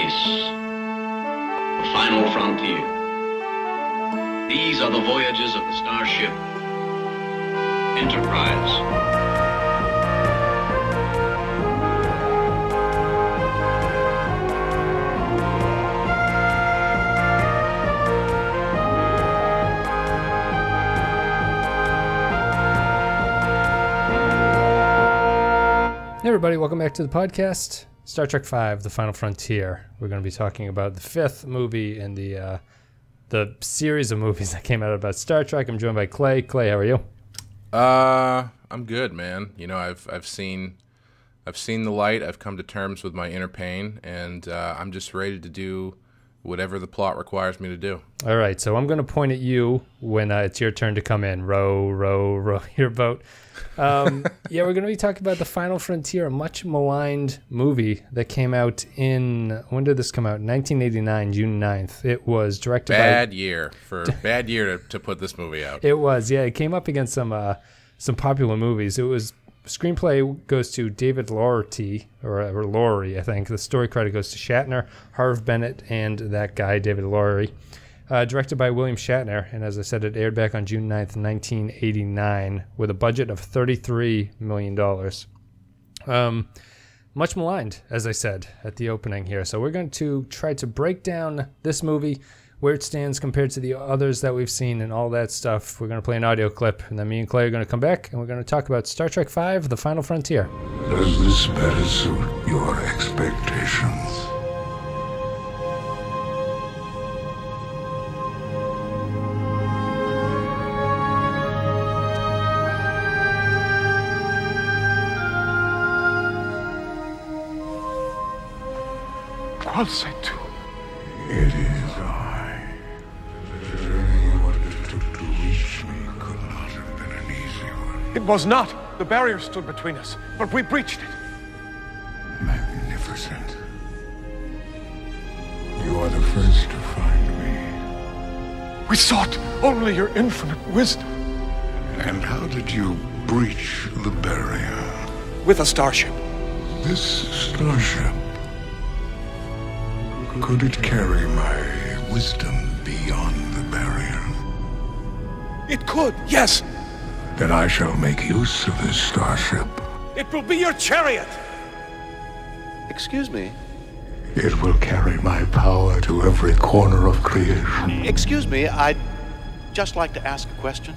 space, the final frontier. These are the voyages of the starship Enterprise. Hey everybody, welcome back to the podcast. Star Trek V, The Final Frontier. We're going to be talking about the fifth movie in the series of movies that came out about Star Trek. I'm joined by Clay. Clay, how are you? I'm good, man. You know, I've seen the light. I've come to terms with my inner pain, and I'm just ready to do whatever the plot requires me to do. All right, so I'm going to point at you when it's your turn to come in. Row, row, row your boat. We're going to be talking about The Final Frontier, a much maligned movie that came out when did this come out? 1989, June 9th. It was directed bad year to put this movie out. It was, yeah. It came up against some popular movies. It was, screenplay goes to David Lowery, or Lowery, I think. The story credit goes to Shatner, Harv Bennett, and that guy, David Lowery. Directed by William Shatner, and as I said, it aired back on June 9th, 1989, with a budget of $33 million. Much maligned, as I said at the opening here. So we're going to try to break down this movie, where it stands compared to the others that we've seen and all that stuff. We're going to play an audio clip, and then me and Clay are going to come back, and we're going to talk about Star Trek V, The Final Frontier. Does this better suit your expectations? It is I. The journey you undertook to reach me could not have been an easy one. It was not. The barrier stood between us, but we breached it. Magnificent. You are the first to find me. We sought only your infinite wisdom. And how did you breach the barrier? With a starship. This starship, could it carry my wisdom beyond the barrier? It could, yes. Then I shall make use of this starship. It will be your chariot. Excuse me. It will carry my power to every corner of creation. Excuse me, I'd just like to ask a question.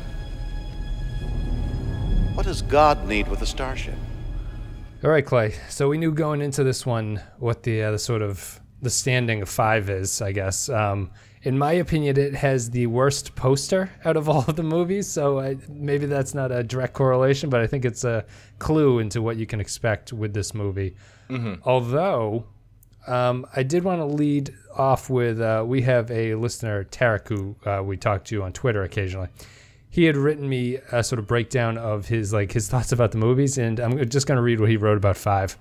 What does God need with a starship? All right, Clay. So we knew going into this one what the sort of the standing of five is, I guess. In my opinion, it has the worst poster out of all of the movies, so maybe that's not a direct correlation, but I think it's a clue into what you can expect with this movie. Mm-hmm. Although, I did want to lead off with, we have a listener, Tarek, who we talk to on Twitter occasionally. He had written me a sort of breakdown of his thoughts about the movies, and I'm just going to read what he wrote about Five.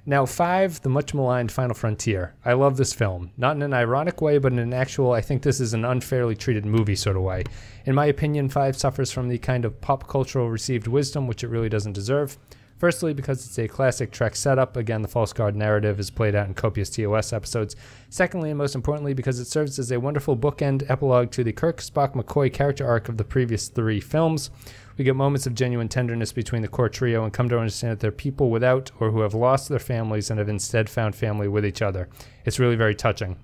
Now, Five, the much maligned Final Frontier. I love this film. Not in an ironic way, but in an actual, I think this is an unfairly treated movie sort of way. In my opinion, Five suffers from the kind of pop cultural received wisdom, which it really doesn't deserve. Firstly, because it's a classic Trek setup. Again, the false guard narrative is played out in copious TOS episodes. Secondly, and most importantly, because it serves as a wonderful bookend epilogue to the Kirk, Spock, McCoy character arc of the previous three films. We get moments of genuine tenderness between the core trio and come to understand that they're people without or who have lost their families and have instead found family with each other. It's really very touching.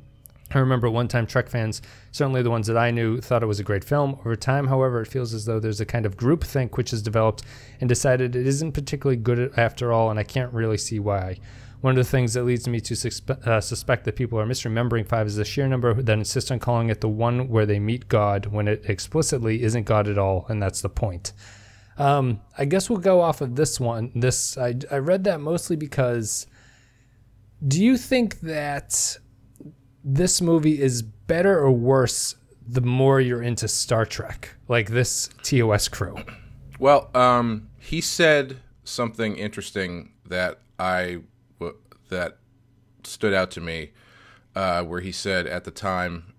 I remember one time Trek fans, certainly the ones that I knew, thought it was a great film. Over time, however, it feels as though there's a kind of groupthink which has developed and decided it isn't particularly good after all, and I can't really see why. One of the things that leads me to suspect that people are misremembering Five is the sheer number that insist on calling it the one where they meet God when it explicitly isn't God at all, and that's the point. I guess we'll go off of this one. I read that mostly because, do you think that this movie is better or worse the more you're into Star Trek, like this TOS crew? Well, he said something interesting that that stood out to me, where he said at the time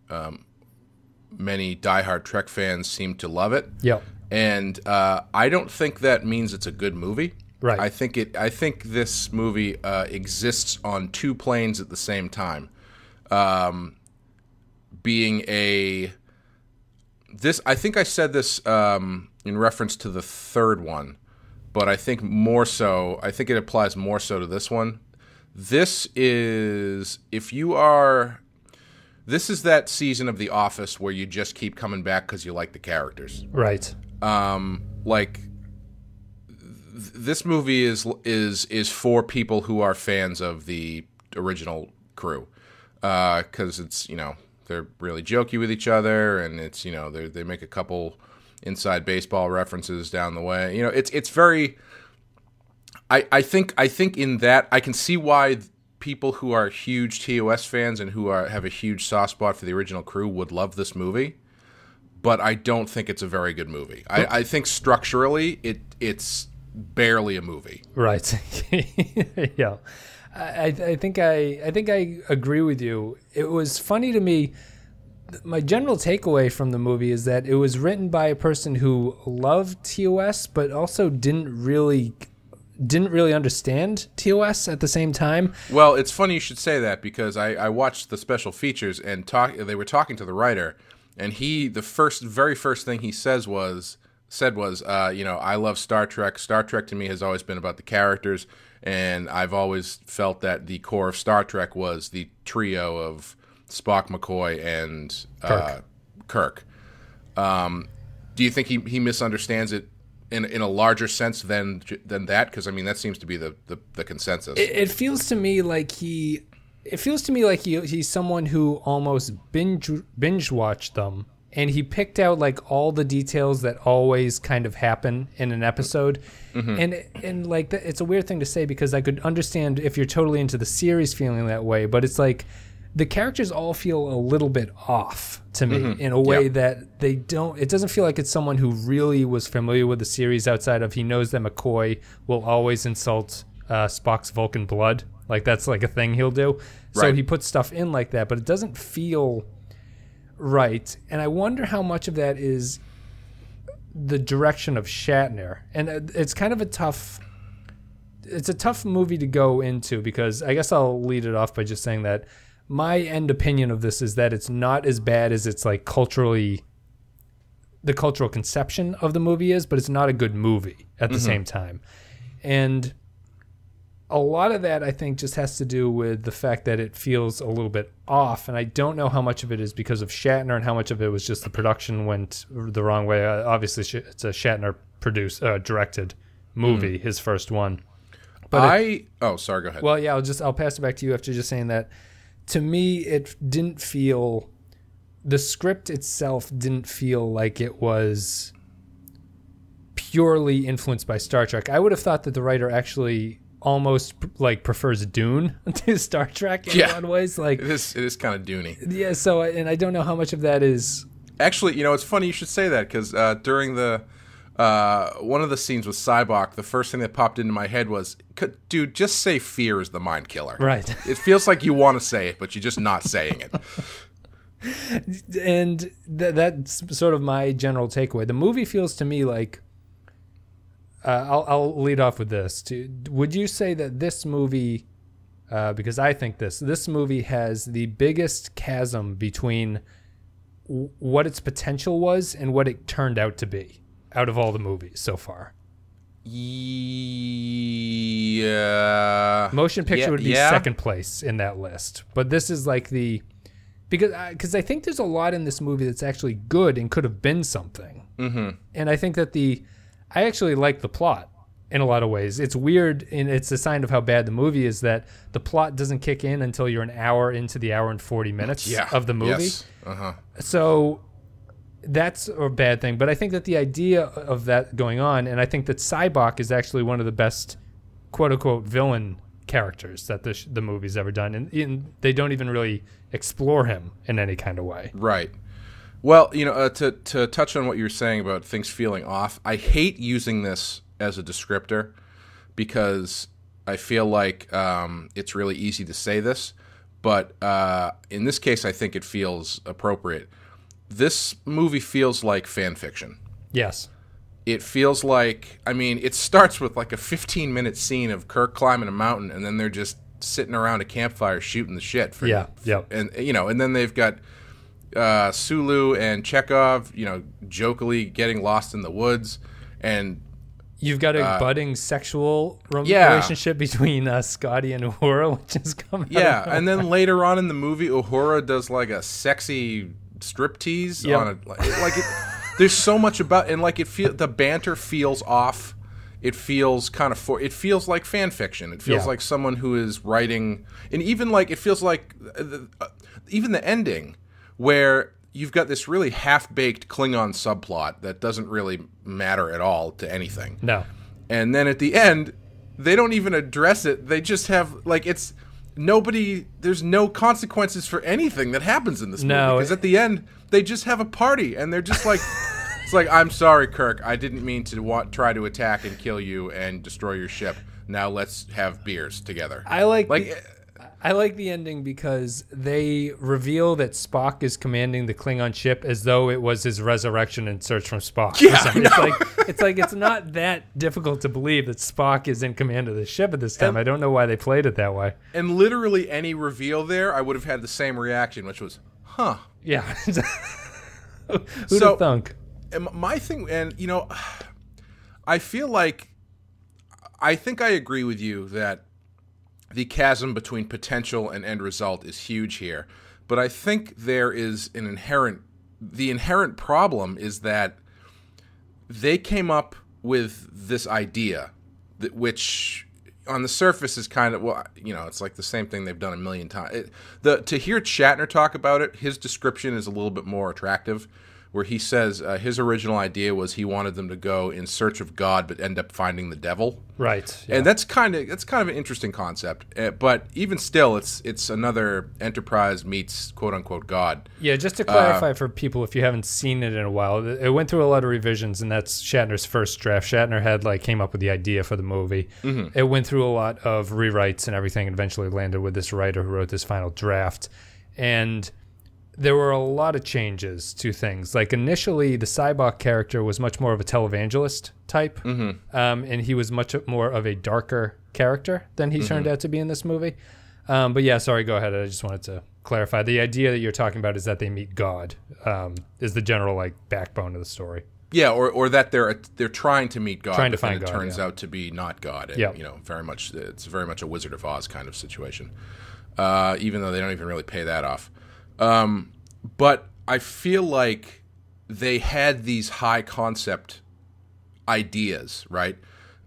many diehard Trek fans seemed to love it. Yep. And I don't think that means it's a good movie. Right. I think this movie exists on two planes at the same time. being I think I said this in reference to the third one, but I think it applies more so to this one. This is that season of The Office where you just keep coming back because you like the characters. Right. This movie is for people who are fans of the original crew, because it's, they're really jokey with each other, and it's, they make a couple inside baseball references down the way. It's very. I think in that I can see why people who are huge TOS fans and who have a huge soft spot for the original crew would love this movie, but I don't think it's a very good movie. I think structurally it's barely a movie. Right. Yeah. I think I agree with you. It was funny to me. My general takeaway from the movie is that it was written by a person who loved TOS, but also didn't really understand TOS at the same time. Well, it's funny you should say that, because I watched the special features and they were talking to the writer, and the very first thing he said was, I love Star Trek. Star Trek to me has always been about the characters, and I've always felt that the core of Star Trek was the trio of Spock, McCoy, and Kirk. Do you think he misunderstands it in a larger sense than that? Because that seems to be the consensus. It feels to me like he's someone who almost binge watched them, and he picked out like all the details that always kind of happen in an episode. Mm-hmm. And like it's a weird thing to say, because I could understand if you're totally into the series feeling that way, but it's like the characters all feel a little bit off to me in a way that it doesn't feel like it's someone who really was familiar with the series, outside of he knows that McCoy will always insult Spock's Vulcan blood. Like that's like a thing he'll do. So right. He puts stuff in like that, but it doesn't feel right. And I wonder how much of that is the direction of Shatner. And it's kind of a tough movie to go into, because I guess I'll lead it off by just saying that my end opinion of this is that it's not as bad as it's like the cultural conception of the movie is, but it's not a good movie at the same time. And a lot of that, I think, just has to do with the fact that it feels a little bit off. And I don't know how much of it is because of Shatner and how much of it was just the production went the wrong way. Obviously, it's a Shatner directed movie, his first one. But sorry, go ahead. Well, yeah, I'll pass it back to you after just saying that. To me, it didn't feel, the script itself didn't feel like it was purely influenced by Star Trek. I would have thought that the writer actually almost like prefers Dune to Star Trek in a lot of ways. Like it is kind of Dune-y. Yeah. So, and I don't know how much of that is actually. It's funny you should say that, because during the one of the scenes with Sybok, the first thing that popped into my head was, dude, just say fear is the mind killer. Right. It feels like you want to say it, but you're just not saying it. And that's sort of my general takeaway. The movie feels to me like, I'll lead off with this. Would you say that this movie, because I think this movie has the biggest chasm between what its potential was and what it turned out to be out of all the movies so far? Yeah. Motion picture would be second place in that list. But this is like because I think there's a lot in this movie that's actually good and could have been something. Mm-hmm. And I think that I actually like the plot in a lot of ways. It's weird, and it's a sign of how bad the movie is that the plot doesn't kick in until you're an hour into the hour and 40 minutes of the movie. Yes. Uh-huh. So that's a bad thing. But I think that the idea of that going on, and I think that Sybok is actually one of the best quote-unquote villain characters that the movie's ever done. And they don't even really explore him in any kind of way. Right. Well, to touch on what you were saying about things feeling off, I hate using this as a descriptor, because I feel like it's really easy to say this, but in this case, I think it feels appropriate. This movie feels like fan fiction. Yes. It feels like, it starts with like a 15-minute scene of Kirk climbing a mountain, and then they're just sitting around a campfire shooting the shit. And and then they've got Sulu and Chekhov, jokily getting lost in the woods, and you've got a budding sexual relationship between Scotty and Uhura, which is coming. Yeah, and then later on in the movie, Uhura does like a sexy striptease on there's so much about, and like the banter feels off. It feels kind of it feels like fan fiction. It feels like someone who is writing, and even like it feels like even the ending, where you've got this really half-baked Klingon subplot that doesn't really matter at all to anything. No. And then at the end, they don't even address it. They just have, like, there's no consequences for anything that happens in this movie. Because at the end, they just have a party, and they're just like, it's like, I'm sorry, Kirk, I didn't mean to try to attack and kill you and destroy your ship. Now let's have beers together. I like the ending because they reveal that Spock is commanding the Klingon ship as though it was his resurrection and search from Spock. Yeah, it's not that difficult to believe that Spock is in command of the ship at this time. I don't know why they played it that way. And literally any reveal there, I would have had the same reaction, which was, huh. Yeah. Who'd have thunk? My thing, and I feel like, I think I agree with you that the chasm between potential and end result is huge here. But I think there is the inherent problem is that they came up with this idea, which on the surface is kind of, it's like the same thing they've done a million times. To hear Shatner talk about it, his description is a little bit more attractive, where he says his original idea was he wanted them to go in search of God but end up finding the devil. Right. Yeah. And that's kind of an interesting concept. But even still, it's another Enterprise meets quote unquote God. Yeah, just to clarify for people if you haven't seen it in a while, it went through a lot of revisions, and that's Shatner's first draft. Shatner had came up with the idea for the movie. Mm-hmm. It went through a lot of rewrites and everything, and eventually landed with this writer who wrote this final draft. And there were a lot of changes to things. Like initially, the Sybok character was much more of a televangelist type, and he was much more of a darker character than he turned out to be in this movie. But yeah, sorry, go ahead. I just wanted to clarify. The idea that you're talking about is that they meet God, is the general backbone of the story. Yeah, or that they're trying to meet God, trying to find it God, turns out to be not God. And, it's very much a Wizard of Oz kind of situation, even though they don't even really pay that off. But I feel like they had these high concept ideas, right?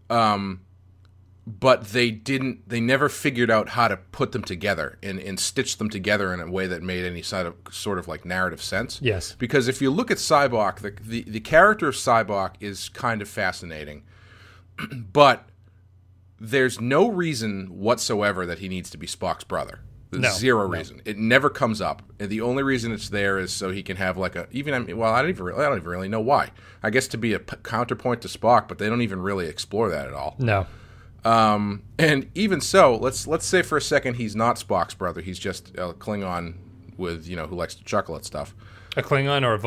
But they never figured out how to put them together and stitch them together in a way that made any sort of narrative sense. Yes. Because if you look at Sybok, the character of Sybok is kind of fascinating, but there's no reason whatsoever that he needs to be Spock's brother. Zero reason. It never comes up. And the only reason it's there is so he can have I don't even really know why. I guess to be a counterpoint to Spock, but they don't even really explore that at all. No. And even so, let's say for a second he's not Spock's brother. He's just a Klingon with who likes to chuckle at stuff. A Klingon or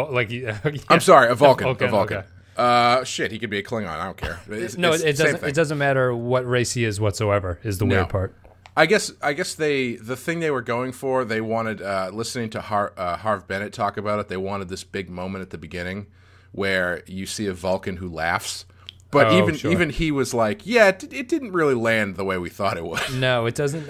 I'm sorry, a Vulcan. A Vulcan. Okay. Shit, he could be a Klingon. I don't care. It doesn't matter what race he is whatsoever. Is the weird part. I guess the thing they were going for, they wanted, listening to Harv Bennett talk about it, they wanted this big moment at the beginning where you see a Vulcan who laughs. But even he was like, yeah, it didn't really land the way we thought it would. No, it doesn't.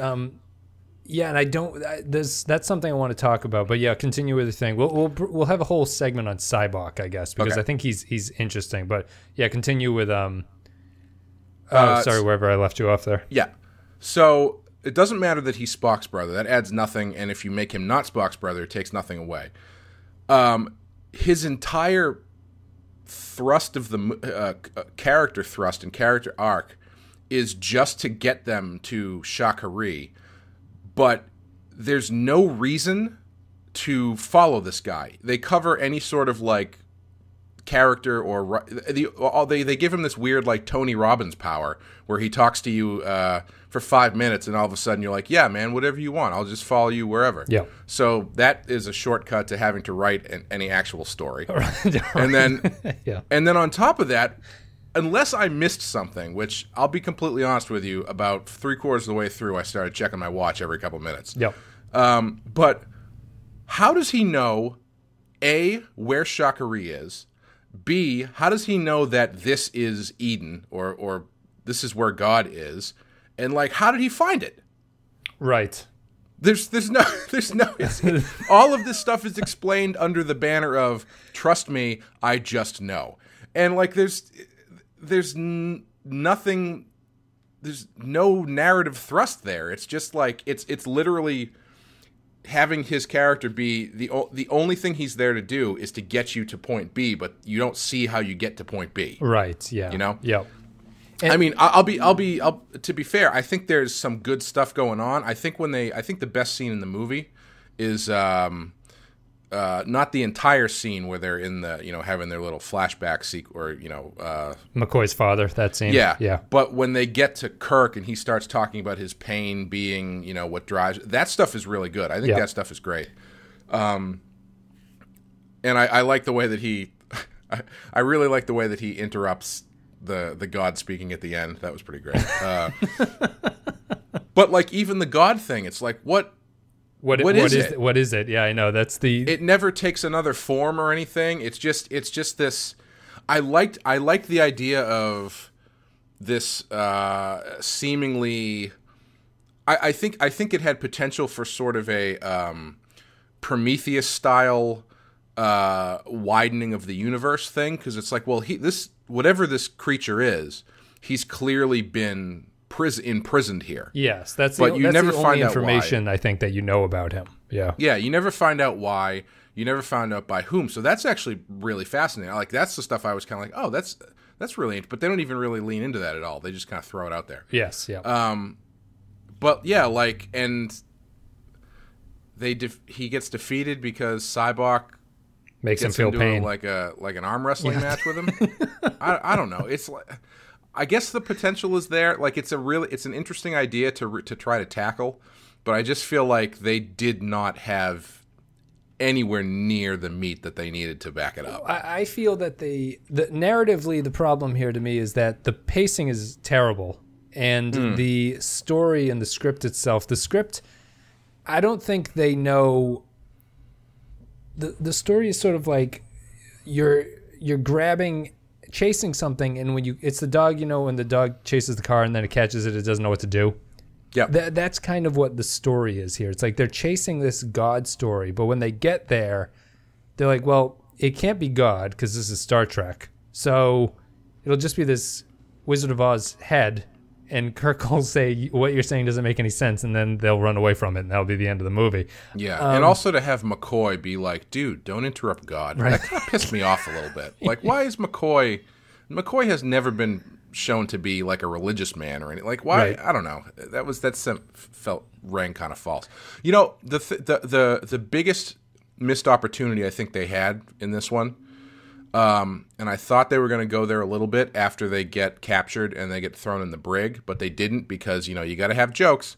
Yeah, and I don't. That's something I want to talk about. But yeah, continue with the thing. We'll have a whole segment on Sybok, I guess, because I think he's interesting. But yeah, continue with sorry, wherever I left you off there. Yeah, so. It doesn't matter that he's Spock's brother. That adds nothing, and if you make him not Spock's brother, it takes nothing away. His entire thrust of the character thrust and character arc is just to get them to Shakari, but there's no reason to follow this guy. They cover any sort of character or they give him this weird Tony Robbins power where he talks to you for 5 minutes and all of a sudden you're like, yeah, man, whatever you want, I'll just follow you wherever. Yeah. So that is a shortcut to having to write any actual story. And then and then on top of that, unless I missed something, which I'll be completely honest with you, about 3/4 of the way through, I started checking my watch every couple minutes. Yep. But how does he know, A, where Shakari is, B, how does he know that this is Eden, or this is where God is, and, like, how did he find it? Right. There's no all of this stuff is explained under the banner of trust me, I just know. And, like, there's nothing, there's no narrative thrust there. It's just like it's literally having his character be the only thing he's there to do is to get you to point B, but you don't see how you get to point B. Right, yeah. You know? Yep. And, I mean, I'll to be fair, I think there's some good stuff going on. I think the best scene in the movie is not the entire scene where they're in the, having their little flashback or McCoy's father, that scene. Yeah. But when they get to Kirk and he starts talking about his pain being, what drives, that stuff is really good. I think that stuff is great. And I like the way that I really like the way that he interrupts the God speaking at the end. That was pretty great. But, like, even the God thing, it's like, what is it? What is it? Yeah, I know. That's it never takes another form or anything. It's just this. I liked the idea of this seemingly. I think it had potential for sort of a Prometheus style widening of the universe thing, because it's like, well, whatever this creature is, he's clearly been imprisoned here. Yes, that's but you never find out information why. I think that you know about him. Yeah. Yeah, you never find out why. You never find out by whom. So that's actually really fascinating. Like, that's the stuff I was kind of like, oh, that's really interesting. But they don't even really lean into that at all. They just kind of throw it out there. Yes, yeah. But yeah, like, and he gets defeated because Sybok makes him gets feel into pain, like an arm wrestling match with him. I don't know. It's like, I guess the potential is there. Like, it's an interesting idea to try to tackle, but I just feel like they did not have anywhere near the meat that they needed to back it up. I feel that the narratively, the problem here to me is that the pacing is terrible, and the story and the script itself. The script, I don't think they know. The story is sort of like you're chasing something, and it's the dog, when the dog chases the car and then it catches it doesn't know what to do. Yeah, that's kind of what the story is here. It's like they're chasing this God story, but when they get there, they're like, well, it can't be God because this is Star Trek, so it'll just be this Wizard of Oz head, and Kirk will say, what you're saying doesn't make any sense, and then they'll run away from it, and that'll be the end of the movie. Yeah, and also to have McCoy be like, dude, don't interrupt God. Right. That kind of pissed me off a little bit. Like, why is McCoy has never been shown to be like a religious man or anything. Like, why? Right. I don't know. Rang kind of false. The biggest missed opportunity I think they had in this one, and I thought they were going to go there a little bit after they get captured and they get thrown in the brig, but they didn't because, you got to have jokes,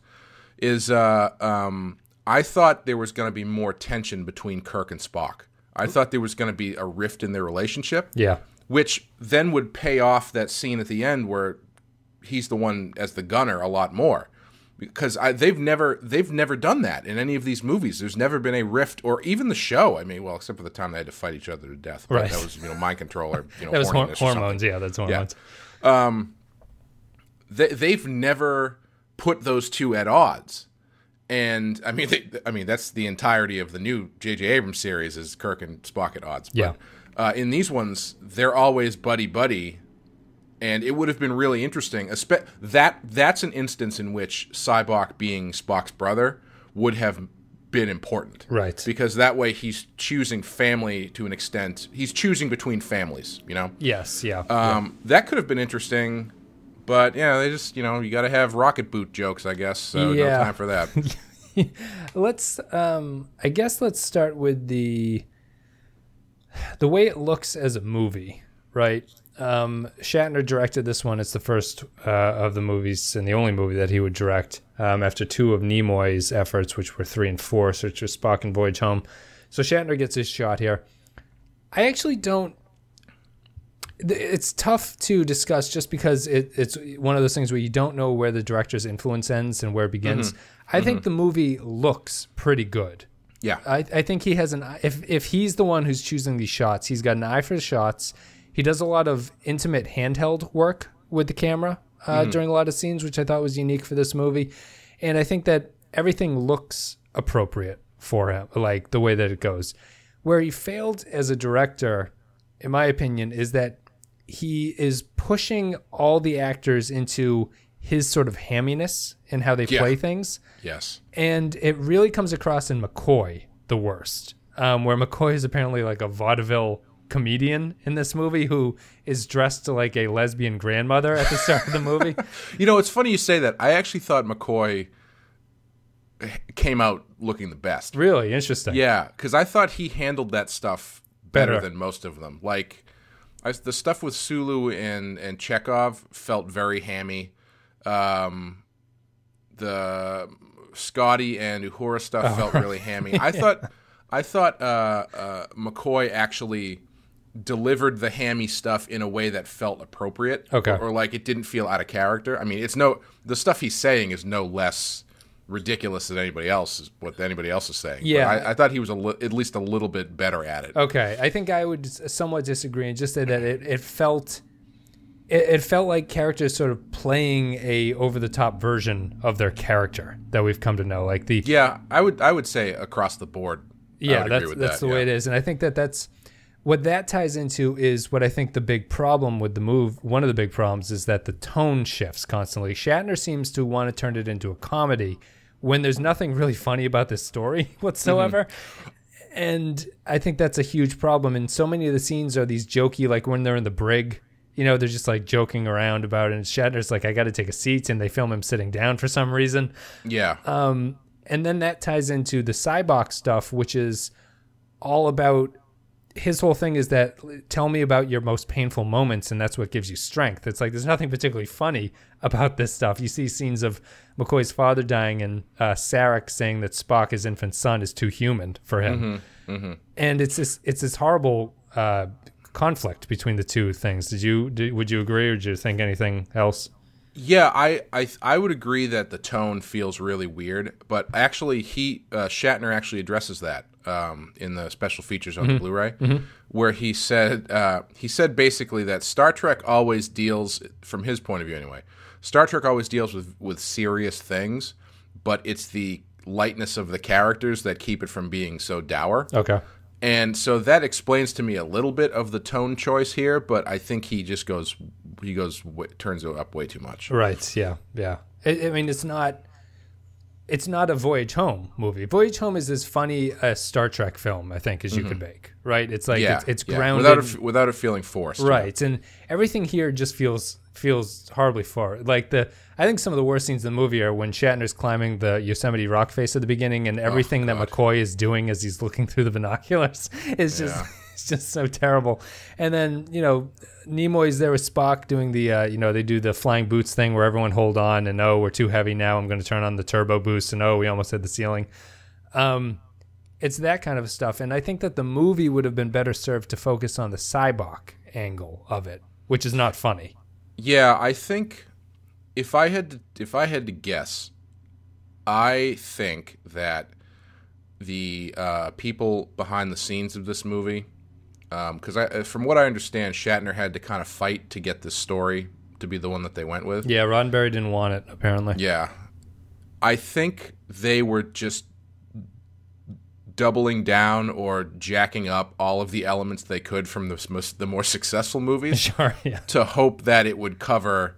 is I thought there was going to be more tension between Kirk and Spock. I thought there was going to be a rift in their relationship. Yeah. Which then would pay off that scene at the end where he's the one as the gunner a lot more. Because they've never done that in any of these movies. There's never been a rift, or even the show. I mean, well, except for the time they had to fight each other to death. But right. That was, mind control or that was hormones. Yeah, that's hormones. Yeah. They've never put those two at odds. And I mean, that's the entirety of the new J.J. Abrams series is Kirk and Spock at odds. But, yeah. In these ones, they're always buddy-buddy, and it would have been really interesting. That's an instance in which Sybok being Spock's brother would have been important. Right. Because that way he's choosing family to an extent. He's choosing between families, Yes, yeah. That could have been interesting, but, they just, you got to have rocket boot jokes, I guess, so no time for that. Let's start with the way it looks as a movie, right? Shatner directed this one. It's the first of the movies and the only movie that he would direct after two of Nimoy's efforts, which were 3 and 4, which were Spock and Voyage Home. So Shatner gets his shot here. I actually don't... it's tough to discuss just because it's one of those things where you don't know where the director's influence ends and where it begins. I think the movie looks pretty good. Yeah. I think he has if he's the one who's choosing these shots, he's got an eye for the shots. He does a lot of intimate handheld work with the camera during a lot of scenes, which I thought was unique for this movie. And I think that everything looks appropriate for him, like the way that it goes. Where he failed as a director, in my opinion, is that he is pushing all the actors into his sort of hamminess and how they play things. Yes. And it really comes across in McCoy the worst, where McCoy is apparently like a vaudeville comedian in this movie who is dressed like a lesbian grandmother at the start of the movie. You know, it's funny you say that. I actually thought McCoy came out looking the best. Really interesting. Yeah, because I thought he handled that stuff better than most of them. Like, the stuff with Sulu and Chekhov felt very hammy. The Scotty and Uhura stuff felt really hammy. I thought McCoy actually delivered the hammy stuff in a way that felt appropriate. Okay. Or like it didn't feel out of character. I mean, the stuff he's saying is no less ridiculous than anybody else is saying. Yeah. But I thought he was at least a little bit better at it. Okay. I think I would somewhat disagree and just say that it felt like characters sort of playing a over-the-top version of their character that we've come to know. Like I would say across the board. Yeah, that's the way it is. And I think that's what that ties into is what I think the big problem with the move, one of the big problems is that the tone shifts constantly. Shatner seems to want to turn it into a comedy when there's nothing really funny about this story whatsoever. And I think that's a huge problem. And so many of the scenes are these jokey, like when they're in the brig, you know, they're just like joking around about it. And Shatner's like, I got to take a seat. And they film him sitting down for some reason. Yeah. And then that ties into the Sybok stuff, which is all about his whole thing is that tell me about your most painful moments. And that's what gives you strength. It's like there's nothing particularly funny about this stuff. You see scenes of McCoy's father dying and Sarek saying that Spock, his infant son, is too human for him. And it's this horrible conflict between the two things. Would you agree, or did you think anything else? Yeah, I would agree that the tone feels really weird, but actually Shatner actually addresses that in the special features on the Blu-ray, where he said basically that Star Trek always deals, from his point of view anyway, Star Trek always deals with serious things, but it's the lightness of the characters that keep it from being so dour. Okay. And so that explains to me a little bit of the tone choice here, but I think he just turns it up way too much. Right. Yeah. I mean, it's not a Voyage Home movie. Voyage Home is as funny a Star Trek film, I think, as you could make. Right. It's like it's grounded without it feeling forced. Right. And everything here just feels horribly forced. Like I think some of the worst scenes in the movie are when Shatner's climbing the Yosemite rock face at the beginning, and everything that McCoy is doing as he's looking through the binoculars is just it's just so terrible. And then, you know, Nimoy's there with Spock doing the they do the flying boots thing where everyone hold on and we're too heavy now, I'm going to turn on the turbo boost, and we almost hit the ceiling. It's that kind of stuff, and I think that the movie would have been better served to focus on the Sybok angle of it, which is not funny. Yeah, I think if I had to guess, I think that the people behind the scenes of this movie, because from what I understand, Shatner had to kind of fight to get this story to be the one that they went with. Yeah, Roddenberry didn't want it, apparently. Yeah. I think they were just doubling down or jacking up all of the elements they could from the more successful movies. Sure, yeah. To hope that it would cover,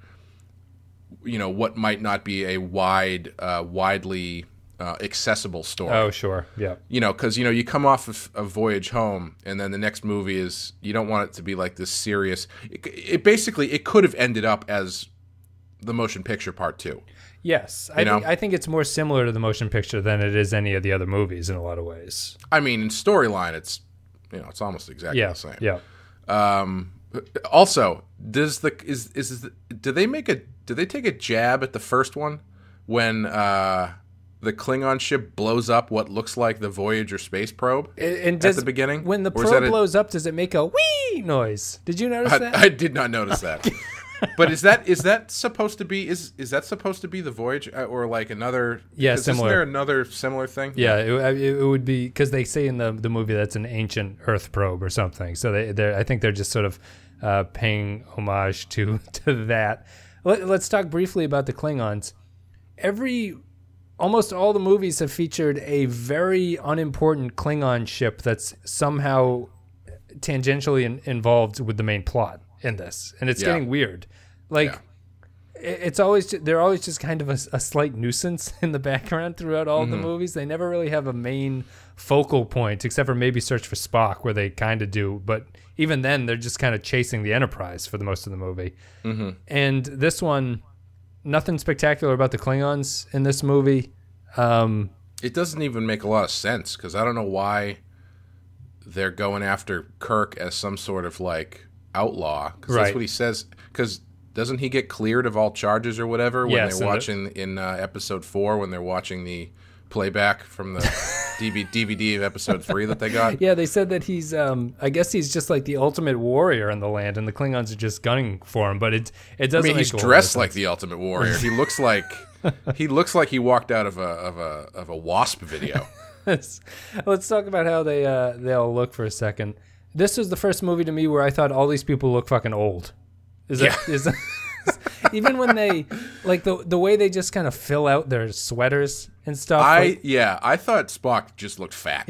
what might not be a widely accessible story. Oh, sure, yeah. Because, you come off of Voyage Home, and then the next movie is, you don't want it to be like this serious. It basically could have ended up as the motion picture part 2. Yes, I think it's more similar to the motion picture than it is any of the other movies in a lot of ways. I mean, in storyline, it's almost exactly the same. Yeah. Also, did they take a jab at the first one when the Klingon ship blows up what looks like the Voyager space probe and at the beginning? When the probe blows up, does it make a wee noise. Did you notice that? I did not notice that. But is that supposed to be is that supposed to be the voyage or like another? Yeah, Isn't similar. there another similar thing? Yeah, it would be because they say in the movie that's an ancient Earth probe or something. So I think they're just sort of paying homage to that. Let's talk briefly about the Klingons. Almost all the movies have featured a very unimportant Klingon ship that's somehow tangentially involved with the main plot in this, and it's getting weird. They're always just kind of a slight nuisance in the background throughout all the movies. They never really have a main focal point, except for maybe Search for Spock, where they kind of do. But even then, they're just kind of chasing the Enterprise for the most of the movie. And this one, nothing spectacular about the Klingons in this movie. It doesn't even make a lot of sense because I don't know why they're going after Kirk as some sort of like outlaw, because that's what he says. Because doesn't he get cleared of all charges or whatever when they're watching in episode 4 when they're watching the playback from the DVD of episode 3 that they got? Yeah, they said that he's I guess he's just like the ultimate warrior in the land, and the Klingons are just gunning for him. But it doesn't. I mean, he's dressed like the ultimate warrior. He looks like he walked out of a Wasp video. Let's talk about how they all look for a second. This was the first movie to me where I thought all these people look fucking old. Even when they like the way they just kind of fill out their sweaters and stuff. I thought Spock just looked fat.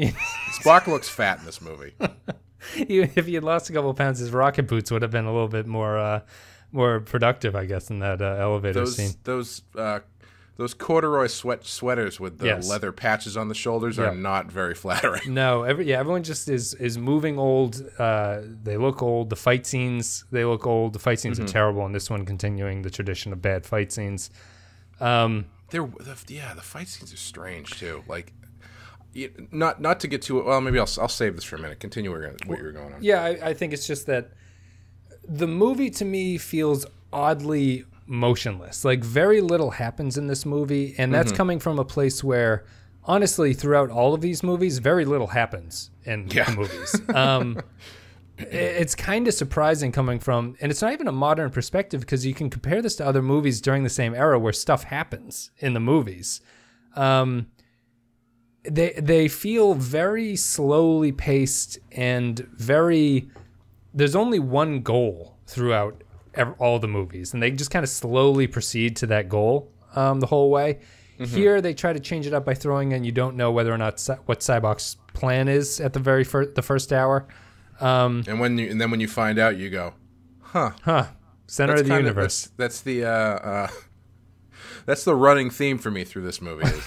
Spock looks fat in this movie. If he had lost a couple of pounds, his rocket boots would have been a little bit more productive, I guess, in that elevator scene. Those corduroy sweaters with the leather patches on the shoulders are not very flattering. No, everyone just is moving old. They look old. The fight scenes, they look old. The fight scenes are terrible, and this one continuing the tradition of bad fight scenes. The fight scenes are strange too. Like, not to get too well. Maybe I'll save this for a minute. Continue what you were going on. Yeah, I think it's just that the movie to me feels oddly motionless. Like, very little happens in this movie, and that's coming from a place where, honestly, throughout all of these movies, very little happens in the movies. It's kind of surprising coming from, and it's not even a modern perspective, because you can compare this to other movies during the same era where stuff happens in the movies. They feel very slowly paced and there's only one goal throughout all the movies, and they just kind of slowly proceed to that goal the whole way. Here they try to change it up by throwing in, you don't know whether or not what Sybok's plan is at the first hour. And then when you find out, you go, center of the universe. That's the running theme for me through this movie.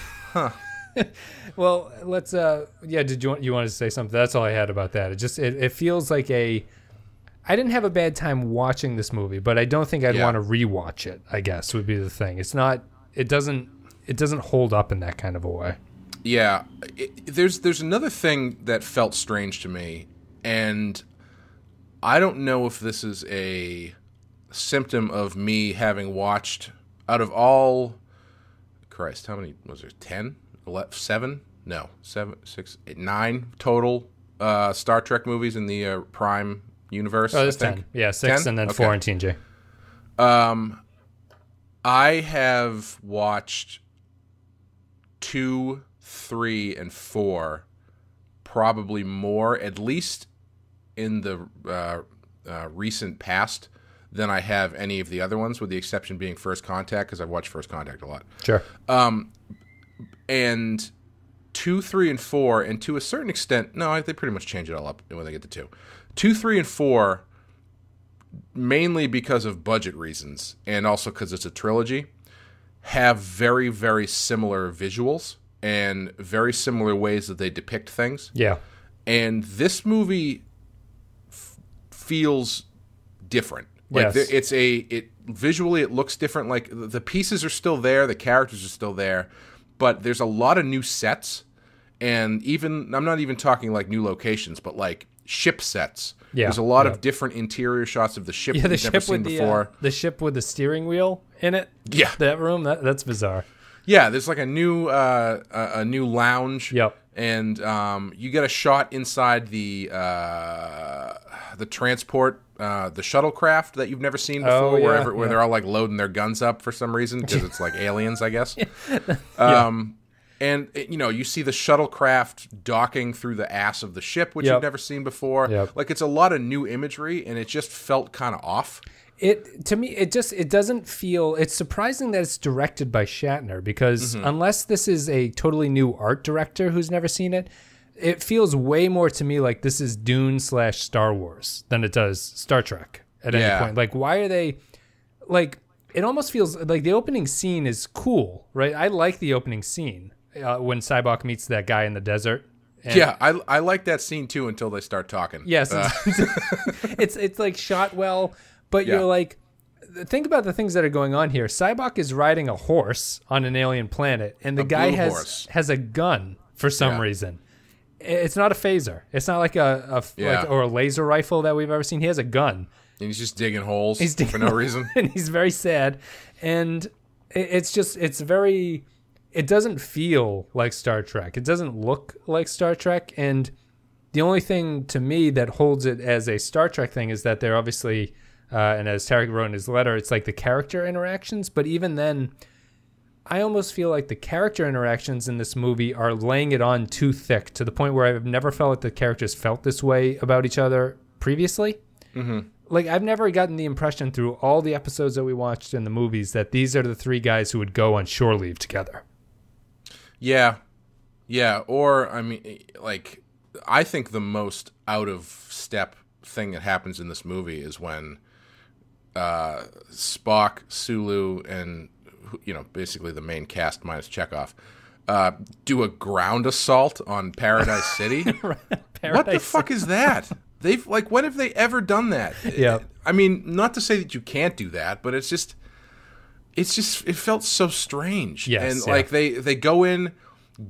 Well, let's did you want to say something? That's all I had about that. It feels like I didn't have a bad time watching this movie, but I don't think I'd want to rewatch it, I guess, would be the thing. It doesn't hold up in that kind of a way. Yeah. There's another thing that felt strange to me, and I don't know if this is a symptom of me having watched, out of all, Christ, how many was there? 10? 11, 7? No, 7, 6, 8, 9 total Star Trek movies in the Prime universe. Oh, there's 10. Yeah, 6 10? And then 4 in TNG. I have watched 2, 3, and 4 probably more, at least in the recent past, than I have any of the other ones, with the exception being First Contact, because I've watched First Contact a lot. Sure. And 2, 3, and 4, and to a certain extent, no, they pretty much change it all up when they get to 2. 2, 3, and 4, mainly because of budget reasons, and also because it's a trilogy, have very, very similar visuals and very similar ways that they depict things. Yeah. And this movie feels different. Like yes. Visually it looks different. Like the pieces are still there, the characters are still there, but there's a lot of new sets, and I'm not even talking like new locations, but like ship sets. Yeah. There's a lot of different interior shots of the ship that we've never seen before. The ship with the steering wheel in it. Yeah. That room, that's bizarre. Yeah, there's like a new lounge. Yep. And you get a shot inside the transport, the shuttlecraft that you've never seen before, where they're all like loading their guns up for some reason because it's like aliens, I guess. And you see the shuttlecraft docking through the ass of the ship, which you've never seen before. Yep. Like it's a lot of new imagery, and it just felt kind of off. To me, it doesn't feel. It's surprising that it's directed by Shatner because unless this is a totally new art director who's never seen it, it feels way more to me like this is Dune / Star Wars than it does Star Trek at any point. Like, why are they like? It almost feels like the opening scene is cool, right? I like the opening scene when Sybok meets that guy in the desert. Yeah, I like that scene too until they start talking. Yes, it's like shot well. But you're like, think about the things that are going on here. Sybok is riding a horse on an alien planet, and the guy has a gun for some reason. It's not a phaser. It's not like or a laser rifle that we've ever seen. He has a gun. And he's just digging holes for no reason. And he's very sad. And it doesn't feel like Star Trek. It doesn't look like Star Trek. And the only thing to me that holds it as a Star Trek thing is that they're obviously... and as Tarek wrote in his letter, it's like the character interactions. But even then, I almost feel like the character interactions in this movie are laying it on too thick to the point where I've never felt like the characters felt this way about each other previously. Mm-hmm. Like, I've never gotten the impression through all the episodes that we watched in the movies that these are the three guys who would go on shore leave together. Yeah. Yeah. Or, I mean, like, I think the most out of step thing that happens in this movie is when Spock, Sulu, and basically the main cast minus Chekhov do a ground assault on Paradise City. What the fuck is that? They've when have they ever done that? Yeah. I mean, not to say that you can't do that, but it felt so strange. Yes, and they go in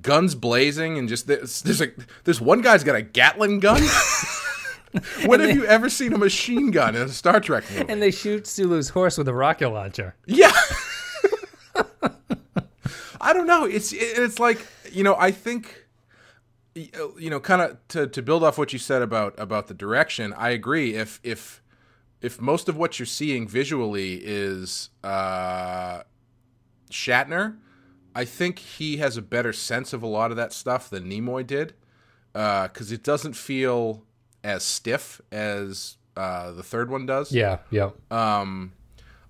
guns blazing and just there's one guy's got a Gatling gun. When have you ever seen a machine gun in a Star Trek movie? And they shoot Sulu's horse with a rocket launcher. Yeah. I don't know. It's like, I think, kind of to build off what you said about the direction, I agree. If most of what you're seeing visually is Shatner, I think he has a better sense of a lot of that stuff than Nimoy did, because it doesn't feel as stiff as the third one does. Yeah.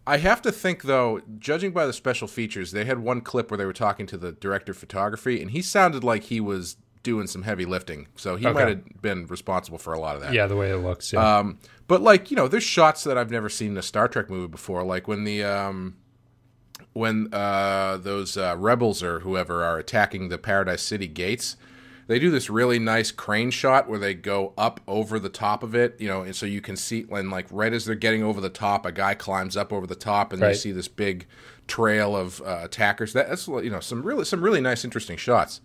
I have to think, though, judging by the special features, they had one clip where they were talking to the director of photography, and he sounded like he was doing some heavy lifting. So he might have been responsible for a lot of that. Yeah, the way it looks. Yeah. But there's shots that I've never seen in a Star Trek movie before, like when those rebels or whoever are attacking the Paradise City gates. They do this really nice crane shot where they go up over the top of it, and so you can see when, right as they're getting over the top, a guy climbs up over the top, and you see this big trail of attackers. That's some really nice, interesting shots.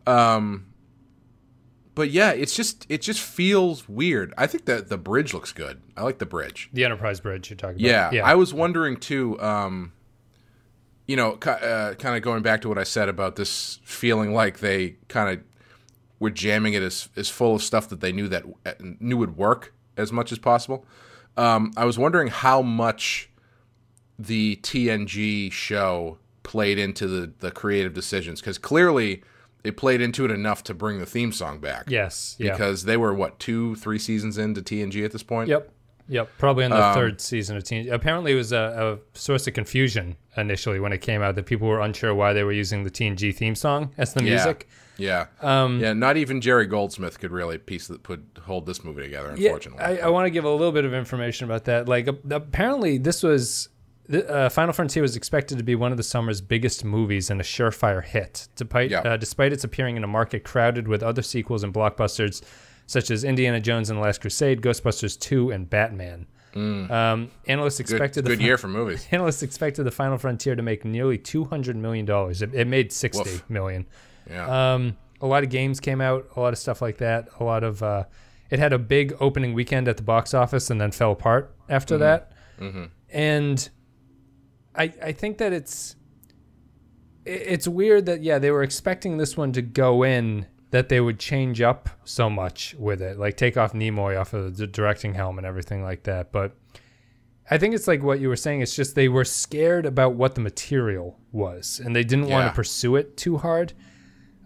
But yeah, it just feels weird. I think that the bridge looks good. I like the bridge, the Enterprise bridge you're talking about. Yeah. I was wondering too. Kind of going back to what I said about this feeling like they kind of were jamming it as full of stuff that they knew would work as much as possible. I was wondering how much the TNG show played into the creative decisions, because clearly it played into it enough to bring the theme song back. Yes. Yeah. Because they were, 2-3 seasons into TNG at this point? Yep. Probably in the third season of TNG. Apparently it was a source of confusion initially when it came out, that people were unsure why they were using the TNG theme song as the music. Yeah. Not even Jerry Goldsmith could really hold this movie together, unfortunately. I want to give a little bit of information about that. Apparently this was... Final Frontier was expected to be one of the summer's biggest movies and a surefire hit, despite its appearing in a market crowded with other sequels and blockbusters such as Indiana Jones and the Last Crusade, Ghostbusters 2, and Batman. Analysts expected good year for movies. Analysts expected the Final Frontier to make nearly $200 million. It made $60 million. Yeah. A lot of games came out, a lot of stuff like that. A lot of it had a big opening weekend at the box office and then fell apart after that. Mm-hmm. And I think that it's weird that they were expecting this one to go in, that they would change up so much with it, like take off Nimoy off of the directing helm and everything like that. But I think it's like what you were saying. It's just they were scared about what the material was, and they didn't want to pursue it too hard.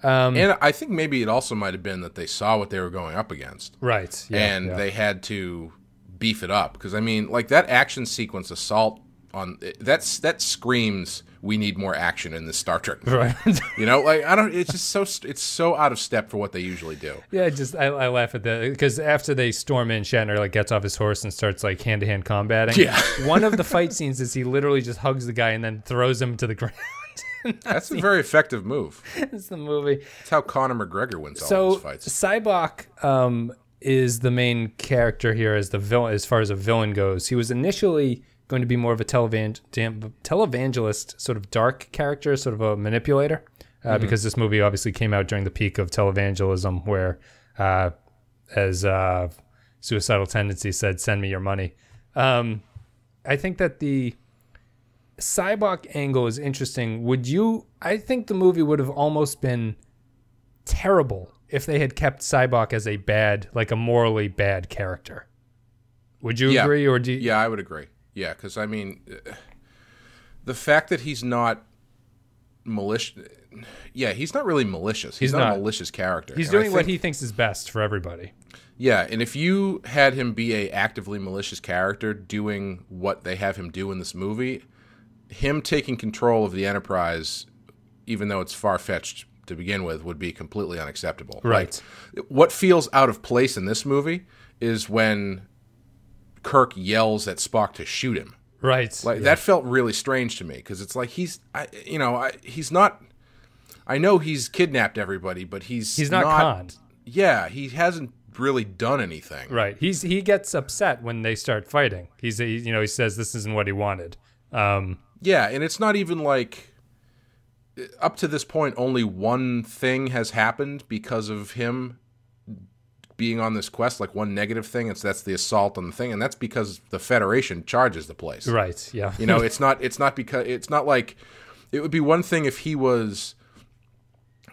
And I think maybe it also might have been that they saw what they were going up against. Right. Yeah, and they had to beef it up. Because, I mean, like that action sequence assault on that screams, we need more action in this Star Trek movie. Right. You know, like it's just it's so out of step for what they usually do. Yeah, I laugh at that because after they storm in, Shatner like gets off his horse and starts like hand-to-hand combating. Yeah. One of the fight scenes is he literally just hugs the guy and then throws him to the ground. That's a very effective move. It's the movie. It's how Conor McGregor wins all his fights. Sybok is the main character here as the villain, as far as a villain goes. He was initially going to be more of a televangelist, sort of dark character, sort of a manipulator, because this movie obviously came out during the peak of televangelism, where, as Suicidal Tendency said, "Send me your money." I think that the Sybok angle is interesting. I think the movie would have almost been terrible if they had kept Sybok as a morally bad character. Would you agree, or do you... Yeah, I would agree. Yeah, because, I mean, the fact that he's not malicious... Yeah, he's not really malicious. He's not a malicious character. He's doing what he thinks is best for everybody. Yeah, and if you had him be a actively malicious character doing what they have him do in this movie, him taking control of the Enterprise, even though it's far-fetched to begin with, would be completely unacceptable. Right. Like, what feels out of place in this movie is when Kirk yells at Spock to shoot him. Right. Like that felt really strange to me because it's like he's not. I know he's kidnapped everybody, but he's not Khan. Yeah, he hasn't really done anything. Right. He gets upset when they start fighting. He says this isn't what he wanted. Yeah, and it's not even like up to this point only one thing has happened because of him being on this quest, like one negative thing. That's the assault on the thing, and that's because the Federation charges the place. Right. Yeah. You know, it's not because it's not like it would be one thing if he was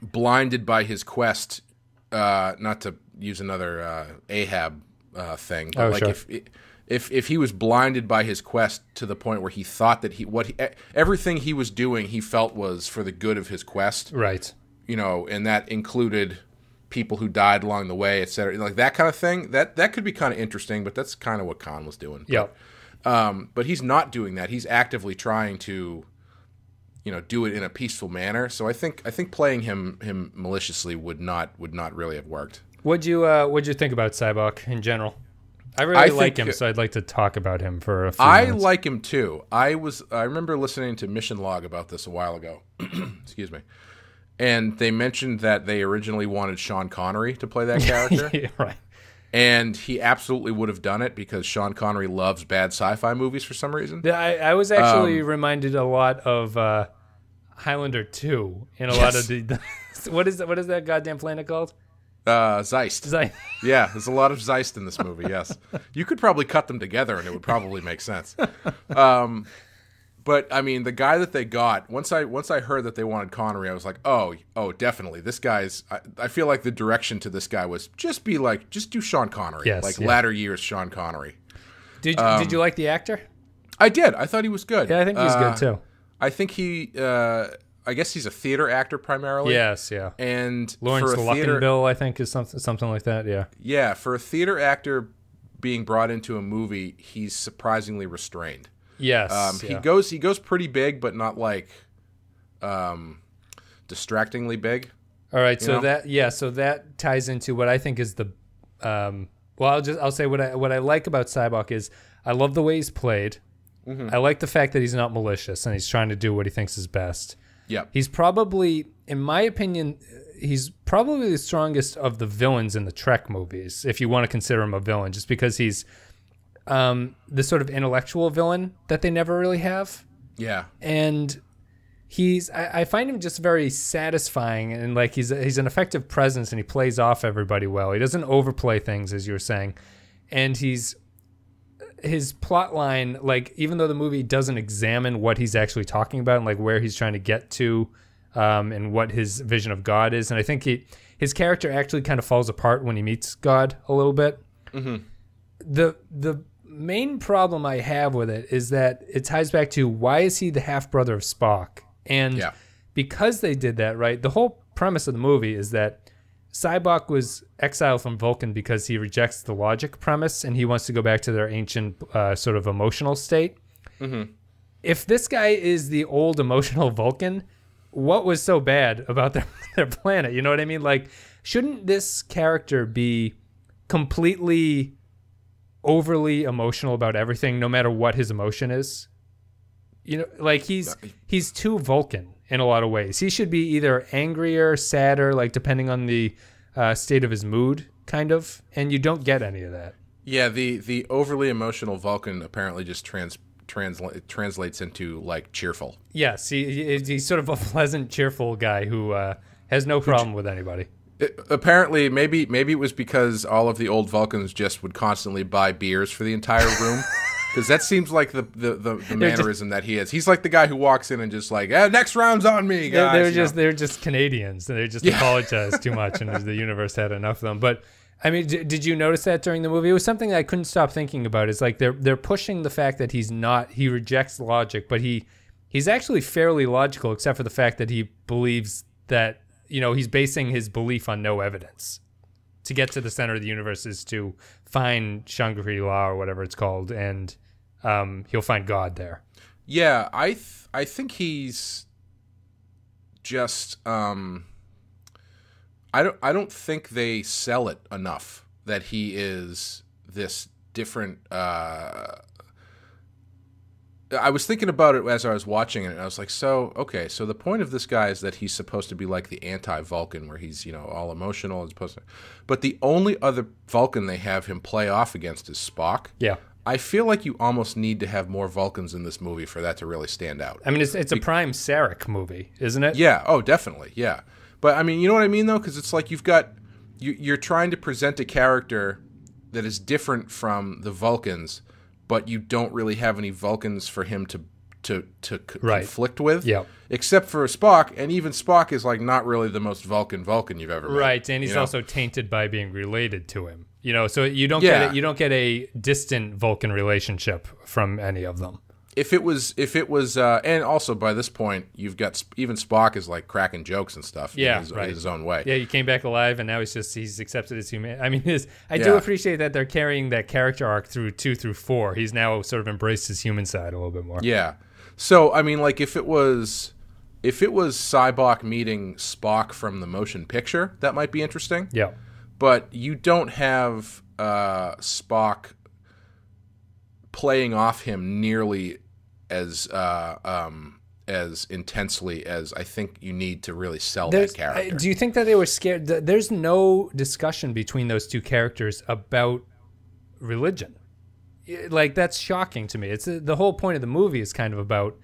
blinded by his quest. Not to use another Ahab thing, but sure. If he was blinded by his quest to the point where he thought that everything he was doing he felt was for the good of his quest. Right. You know, and that included people who died along the way, etc. Like that kind of thing. That could be kind of interesting, but that's kind of what Khan was doing. Yeah. But he's not doing that. He's actively trying to, do it in a peaceful manner. So I think playing him maliciously would not really have worked. What'd you think about Sybok in general? I really like him, so I'd like to talk about him for a few minutes. I like him too. I remember listening to Mission Log about this a while ago. Excuse me. And they mentioned that they originally wanted Sean Connery to play that character. Yeah, right. And he absolutely would have done it because Sean Connery loves bad sci-fi movies for some reaon. Yeah, I was actually reminded a lot of Highlander 2 in a lot of the... What is that goddamn planet called? Zeist. Yeah, there's a lot of Zeist in this movie, yes. You could probably cut them together and it would probably make sense. But, I mean, the guy that they got, once I heard that they wanted Connery, I was like, oh, definitely. This guy's... I feel like the direction to this guy was just do Sean Connery. Yes, latter years Sean Connery. Did you like the actor? I did. I thought he was good. Yeah, I think he's good, too. I think he... I guess he's a theater actor primarily. Yes, yeah. And Lawrence Luckinbill, I think, is something like that, yeah. Yeah, for a theater actor being brought into a movie, he's surprisingly restrained. Yes. He goes pretty big, but not like distractingly big. All right, so that ties into what I think is the I'll say what I like about Sybok is I love the way he's played. Mm-hmm. I like the fact that he's not malicious and he's trying to do what he thinks is best. Yeah. He's probably, in my opinion, he's probably the strongest of the villains in the Trek movies, if you want to consider him a villain, just because he's the sort of intellectual villain that they never really have. Yeah. And I find him just very satisfying, and like he's an effective presence, and he plays off everybody well. He doesn't overplay things, as you were saying. And his plot line, like, even though the movie doesn't examine what he's actually talking about and like where he's trying to get to and what his vision of God is. And I think his character actually kind of falls apart when he meets God a little bit. Mm-hmm. The main problem I have with it is that it ties back to, why is he the half-brother of Spock? And because they did that, right, the whole premise of the movie is that Sybok was exiled from Vulcan because he rejects the logic premise and he wants to go back to their ancient sort of emotional state. Mm-hmm. If this guy is the old emotional Vulcan, what was so bad about their planet? You know what I mean? Like, shouldn't this character be completely overly emotional about everything, no matter what his emotion is? You know, like he's too Vulcan in a lot of ways. He should be either angrier, sadder, like depending on the state of his mood, kind of. And you don't get any of that. Yeah, the overly emotional Vulcan apparently just translates into like cheerful. Yes, he's sort of a pleasant, cheerful guy who has no problem with anybody. Apparently, maybe it was because all of the old Vulcans just would constantly buy beers for the entire room. Because that seems like the mannerism that he is. He's like the guy who walks in and just like, next round's on me, guys. They're just Canadians, and they just apologize too much, and the universe had enough of them. But I mean, did you notice that during the movie? It was something that I couldn't stop thinking about. It's like they're pushing the fact that he rejects logic, but he's actually fairly logical, except for the fact that he believes that, you know, he's basing his belief on no evidence. To get to the center of the universe is to find Shangri-La or whatever it's called, and he'll find God there. Yeah, I think he's just I don't think they sell it enough that he is this different. I was thinking about it as I was watching it, and I was like, so the point of this guy is that he's supposed to be like the anti-Vulcan, where he's, you know, all emotional as opposed to, but the only other Vulcan they have him play off against is Spock. Yeah. I feel like you almost need to have more Vulcans in this movie for that to really stand out. I mean, it's a prime Sarek movie, isn't it? Yeah. Oh, definitely. Yeah. But I mean, you know what I mean, though? Because it's like you're trying to present a character that is different from the Vulcans, but you don't really have any Vulcans for him to conflict with. Yeah. Except for Spock, and even Spock is like not really the most Vulcan you've ever met. Right, and he's also tainted by being related to him. You know, so you don't get a distant Vulcan relationship from any of them. If it was, and also by this point, you've got even Spock is like cracking jokes and stuff. Yeah, in his own way. Yeah, he came back alive, and now he's accepted as human. I mean, I do appreciate that they're carrying that character arc through 2 through 4. He's now sort of embraced his human side a little bit more. Yeah. So I mean, like if it was Sybok meeting Spock from the motion picture, that might be interesting. Yeah. But you don't have Spock playing off him nearly as intensely as I think you need to really sell that character. Do you think that they were scared? There's no discussion between those two characters about religion. Like, that's shocking to me. It's the whole point of the movie is kind of about,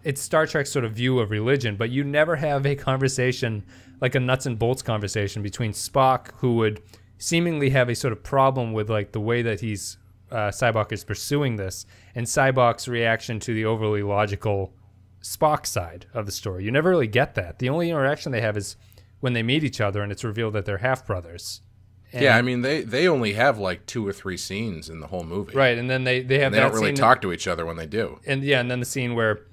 it's Star Trek's sort of view of religion, but you never have a conversation, like a nuts and bolts conversation between Spock, who would seemingly have a sort of problem with like the way that Sybok is pursuing this, and Sybok's reaction to the overly logical Spock side of the story. You never really get that. The only interaction they have is when they meet each other and it's revealed that they're half-brothers. Yeah, I mean, they only have like 2 or 3 scenes in the whole movie. Right, and then they have and they don't really talk to each other when they do. And and then the scene where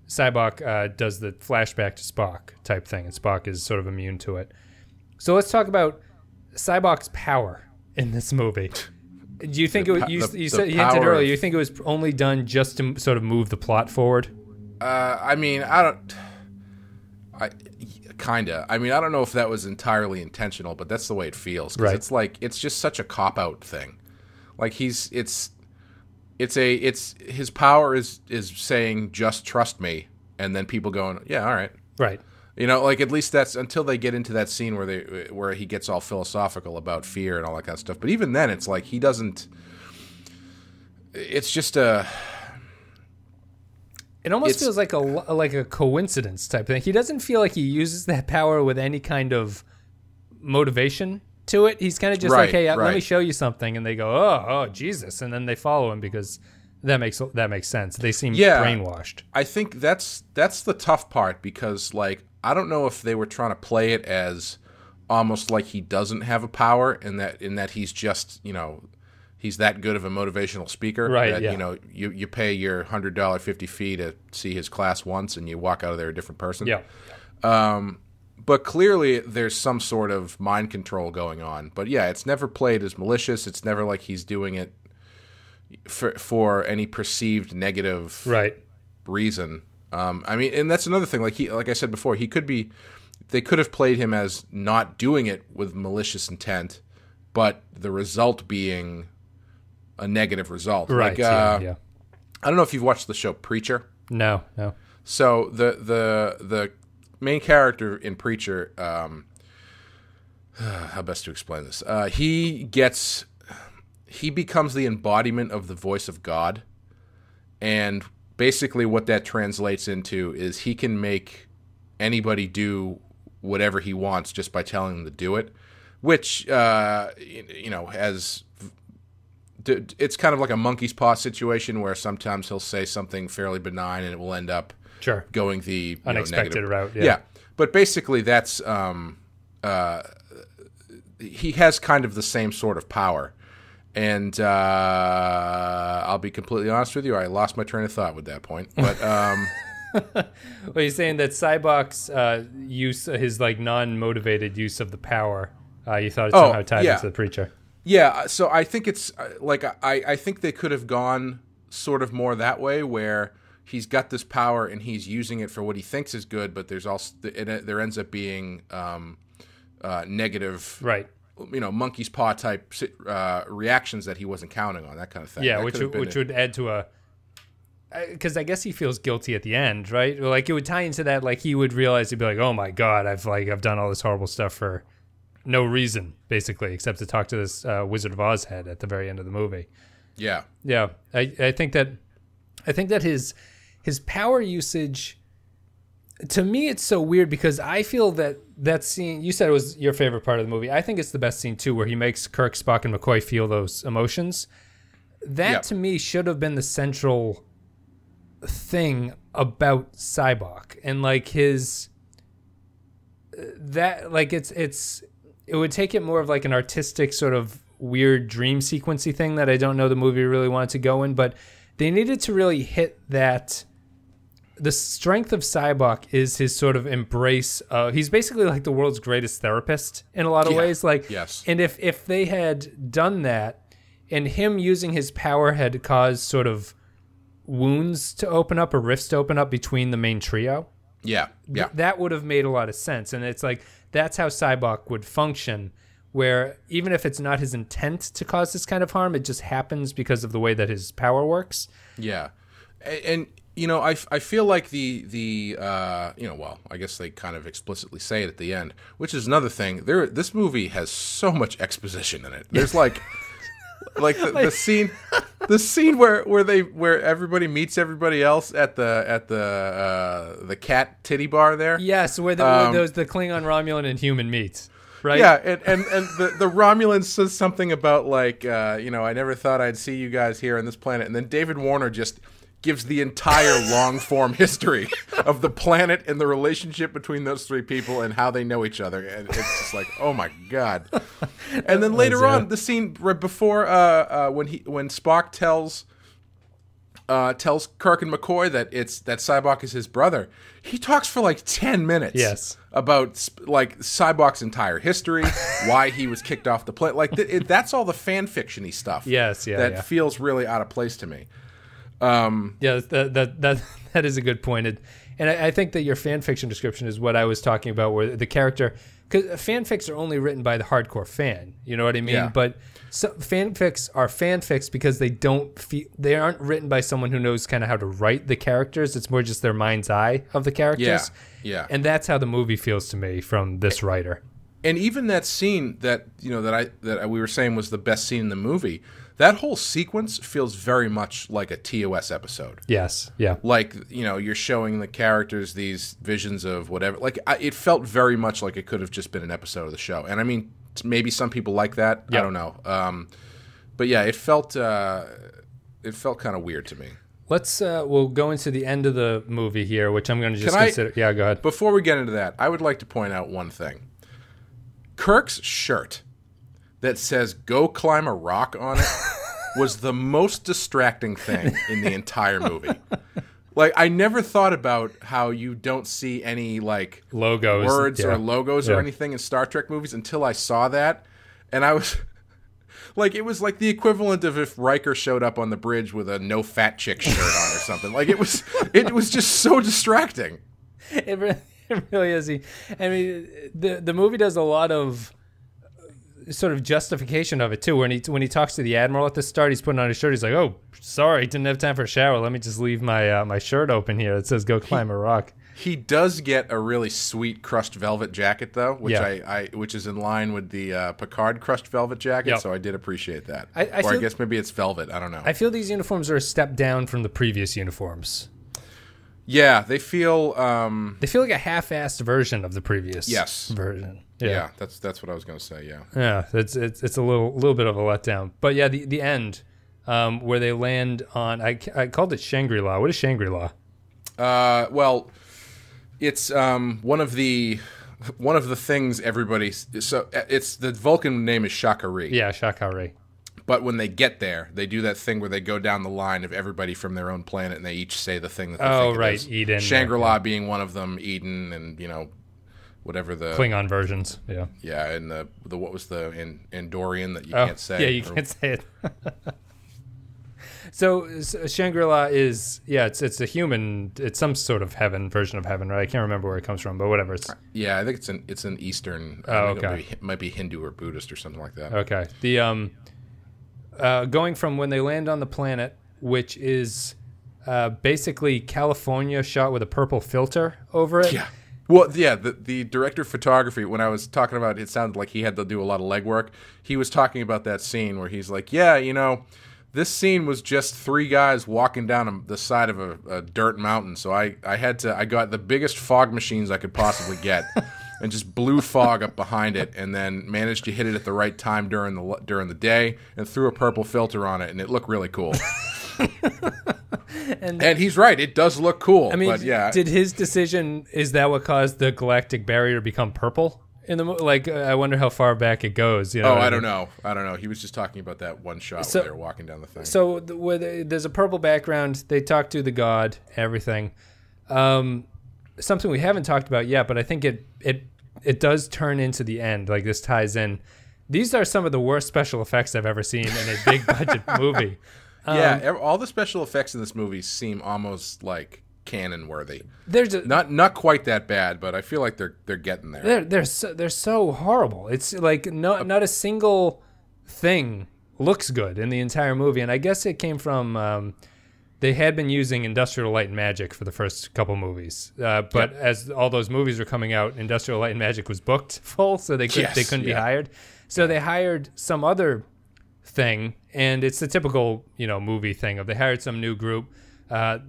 Sybok does the flashback to Spock type thing, and Spock is sort of immune to it. So let's talk about Sybok's power in this movie. Do you think you hinted earlier, you think it was only done just to sort of move the plot forward? I mean, I don't know if that was entirely intentional, but that's the way it feels. Because it's like, it's just such a cop-out thing. Like his power is saying, just trust me. And then people going, yeah, all right. Right. You know, like at least that's until they get into that scene where he gets all philosophical about fear and all that kind of stuff. But even then, it's like he doesn't. It's just a. It almost feels like a coincidence type thing. He doesn't feel like he uses that power with any kind of motivation to it. He's kind of just like, hey, let me show you something, and they go, oh, Jesus, and then they follow him because that makes sense. They seem brainwashed. I think that's the tough part because like I don't know if they were trying to play it as almost like he doesn't have a power, and that he's just, you know, he's that good of a motivational speaker. Right. That, Yeah. you know, you pay your $100 50 fee to see his class once, and you walk out of there a different person. Yeah. But clearly there's some sort of mind control going on. But yeah, it's never played as malicious. It's never like he's doing it for any perceived negative reason. I mean, and that's another thing. Like I said before, they could have played him as not doing it with malicious intent, but the result being a negative result. Right. Yeah. I don't know if you've watched the show Preacher. No. So the main character in Preacher, how best to explain this? He becomes the embodiment of the voice of God, and basically what that translates into is he can make anybody do whatever he wants just by telling them to do it, which it's kind of like a monkey's paw situation where sometimes he'll say something fairly benign and it will end up going the unexpected route. Yeah, but basically that's he has kind of the same sort of power. And I'll be completely honest with you, I lost my train of thought with that point. But well, you're saying that Sybok's use, his like non-motivated use of the power, you thought it somehow tied into the Preacher. Yeah, so I think it's like I think they could have gone sort of more that way, where he's got this power and he's using it for what he thinks is good, but there's also there ends up being negative, right? You know, monkey's paw type reactions that he wasn't counting on, that kind of thing. Yeah, which would add to a, because I guess he feels guilty at the end, right? Like it would tie into that. Like he would realize, he'd be like, "Oh my God, I've done all this horrible stuff for no reason, basically, except to talk to this Wizard of Oz head at the very end of the movie." Yeah. I think that his power usage, to me, it's so weird because I feel that scene, you said it was your favorite part of the movie. I think it's the best scene too, where he makes Kirk, Spock, and McCoy feel those emotions. That to me should have been the central thing about Sybok, and like his that like it would take it more of like an artistic sort of weird dream sequency thing that I don't know the movie really wanted to go in, but they needed to really hit that. The strength of Sybok is his sort of embrace. He's basically like the world's greatest therapist in a lot of ways. Like, yes. And if they had done that, and him using his power had caused sort of wounds to open up or rifts to open up between the main trio, that would have made a lot of sense. And it's like that's how Sybok would function, where even if it's not his intent to cause this kind of harm, it just happens because of the way that his power works. Yeah, and you know, I feel like I guess they kind of explicitly say it at the end, which is another thing. This movie has so much exposition in it. There's like the scene where everybody meets everybody else at the cat titty bar there. Yes, where the Klingon, Romulan, and human meet. Right? Yeah, and the Romulan says something about like I never thought I'd see you guys here on this planet, and then David Warner just gives the entire long-form history of the planet and the relationship between those three people and how they know each other. And it's just like, oh my God. And then later on, the scene right before when Spock tells Kirk and McCoy that Sybok is his brother, he talks for like 10 minutes about like Sybok's entire history, why he was kicked off the planet. Like that's all the fan fiction-y stuff. That feels really out of place to me. That is a good point. And I think that your fan fiction description is what I was talking about, where the character, because fanfics are only written by the hardcore fan, you know what I mean? Yeah. But fanfics are fanfics because they aren't written by someone who knows kind of how to write the characters. It's more just their mind's eye of the characters. Yeah. And that's how the movie feels to me from this writer. And even that scene that we were saying was the best scene in the movie, that whole sequence feels very much like a TOS episode. Yes, yeah. Like, you're showing the characters these visions of whatever. Like, it felt very much like it could have just been an episode of the show. And I mean, maybe some people like that. Yep. I don't know. But yeah, it felt kind of weird to me. we'll go into the end of the movie here, which I'm going to just Can I- consider. Yeah, go ahead. Before we get into that, I would like to point out one thing. Kirk's shirt that says "Go climb a rock" on it was the most distracting thing in the entire movie. Like, I never thought about how you don't see any, like, Logos. words Yeah. or logos or anything in Star Trek movies until I saw that. And I was... Like, it was like the equivalent of if Riker showed up on the bridge with a no fat chick shirt on or something. Like, it was just so distracting. It really is. I mean, the movie does a lot of sort of justification of it too. When he talks to the Admiral at the start, he's putting on his shirt. He's like, "Oh, sorry, didn't have time for a shower. Let me just leave my my shirt open here. It says go climb a rock." He does get a really sweet crushed velvet jacket, though, which Yeah. which is in line with the Picard crushed velvet jacket. Yep. So I did appreciate that. I I feel- guess maybe it's velvet. I don't know. I feel these uniforms are a step down from the previous uniforms. Yeah, they feel. They feel like a half-assed version of the previous version. Yeah, that's what I was going to say. Yeah. Yeah, it's a little bit of a letdown. But yeah, the end where they land on I called it Shangri-La. What is Shangri-La? Well, it's one of the things everybody. So it's the Vulcan name is Shakari. Yeah, Shakari. But when they get there, they do that thing where they go down the line of everybody from their own planet, and they each say the thing that they think it is. Eden. Shangri-La being one of them, Eden, and whatever the Klingon versions. Yeah. Yeah, and the what was the Andorian that you can't say? Yeah, you can't say it. So Shangri-La is it's a human. It's some sort of heaven version of heaven, right? I can't remember where it comes from, but whatever. Yeah, I think it's an Eastern. Oh, okay. It might be Hindu or Buddhist or something like that. Okay. The going from when they land on the planet, which is basically California shot with a purple filter over it. Yeah. Well, yeah, the director of photography, when I was talking about it, sounded like he had to do a lot of legwork. He was talking about that scene where he's like, yeah, this scene was just three guys walking down the side of a dirt mountain. So I got the biggest fog machines I could possibly get and just blew fog up behind it, and then managed to hit it at the right time during the day and threw a purple filter on it, and it looked really cool. And he's right. It does look cool. I mean, but yeah. Did his decision, is that what caused the galactic barrier to become purple in the like? I wonder how far back it goes. You know I don't know. He was just talking about that one shot where they were walking down the thing. So there's a purple background. They talk to the god, everything. Something we haven't talked about yet, but I think it does turn into the end. Like, this ties in. These are some of the worst special effects I've ever seen in a big budget movie. All the special effects in this movie seem almost like canon worthy. There's not quite that bad, but I feel like they're getting there. They're so horrible. It's like not a single thing looks good in the entire movie, and I guess it came from they had been using Industrial Light and Magic for the first couple movies, but as all those movies were coming out, Industrial Light and Magic was booked full, so they couldn't be hired. So they hired some other thing, and it's the typical movie thing of they hired some new group.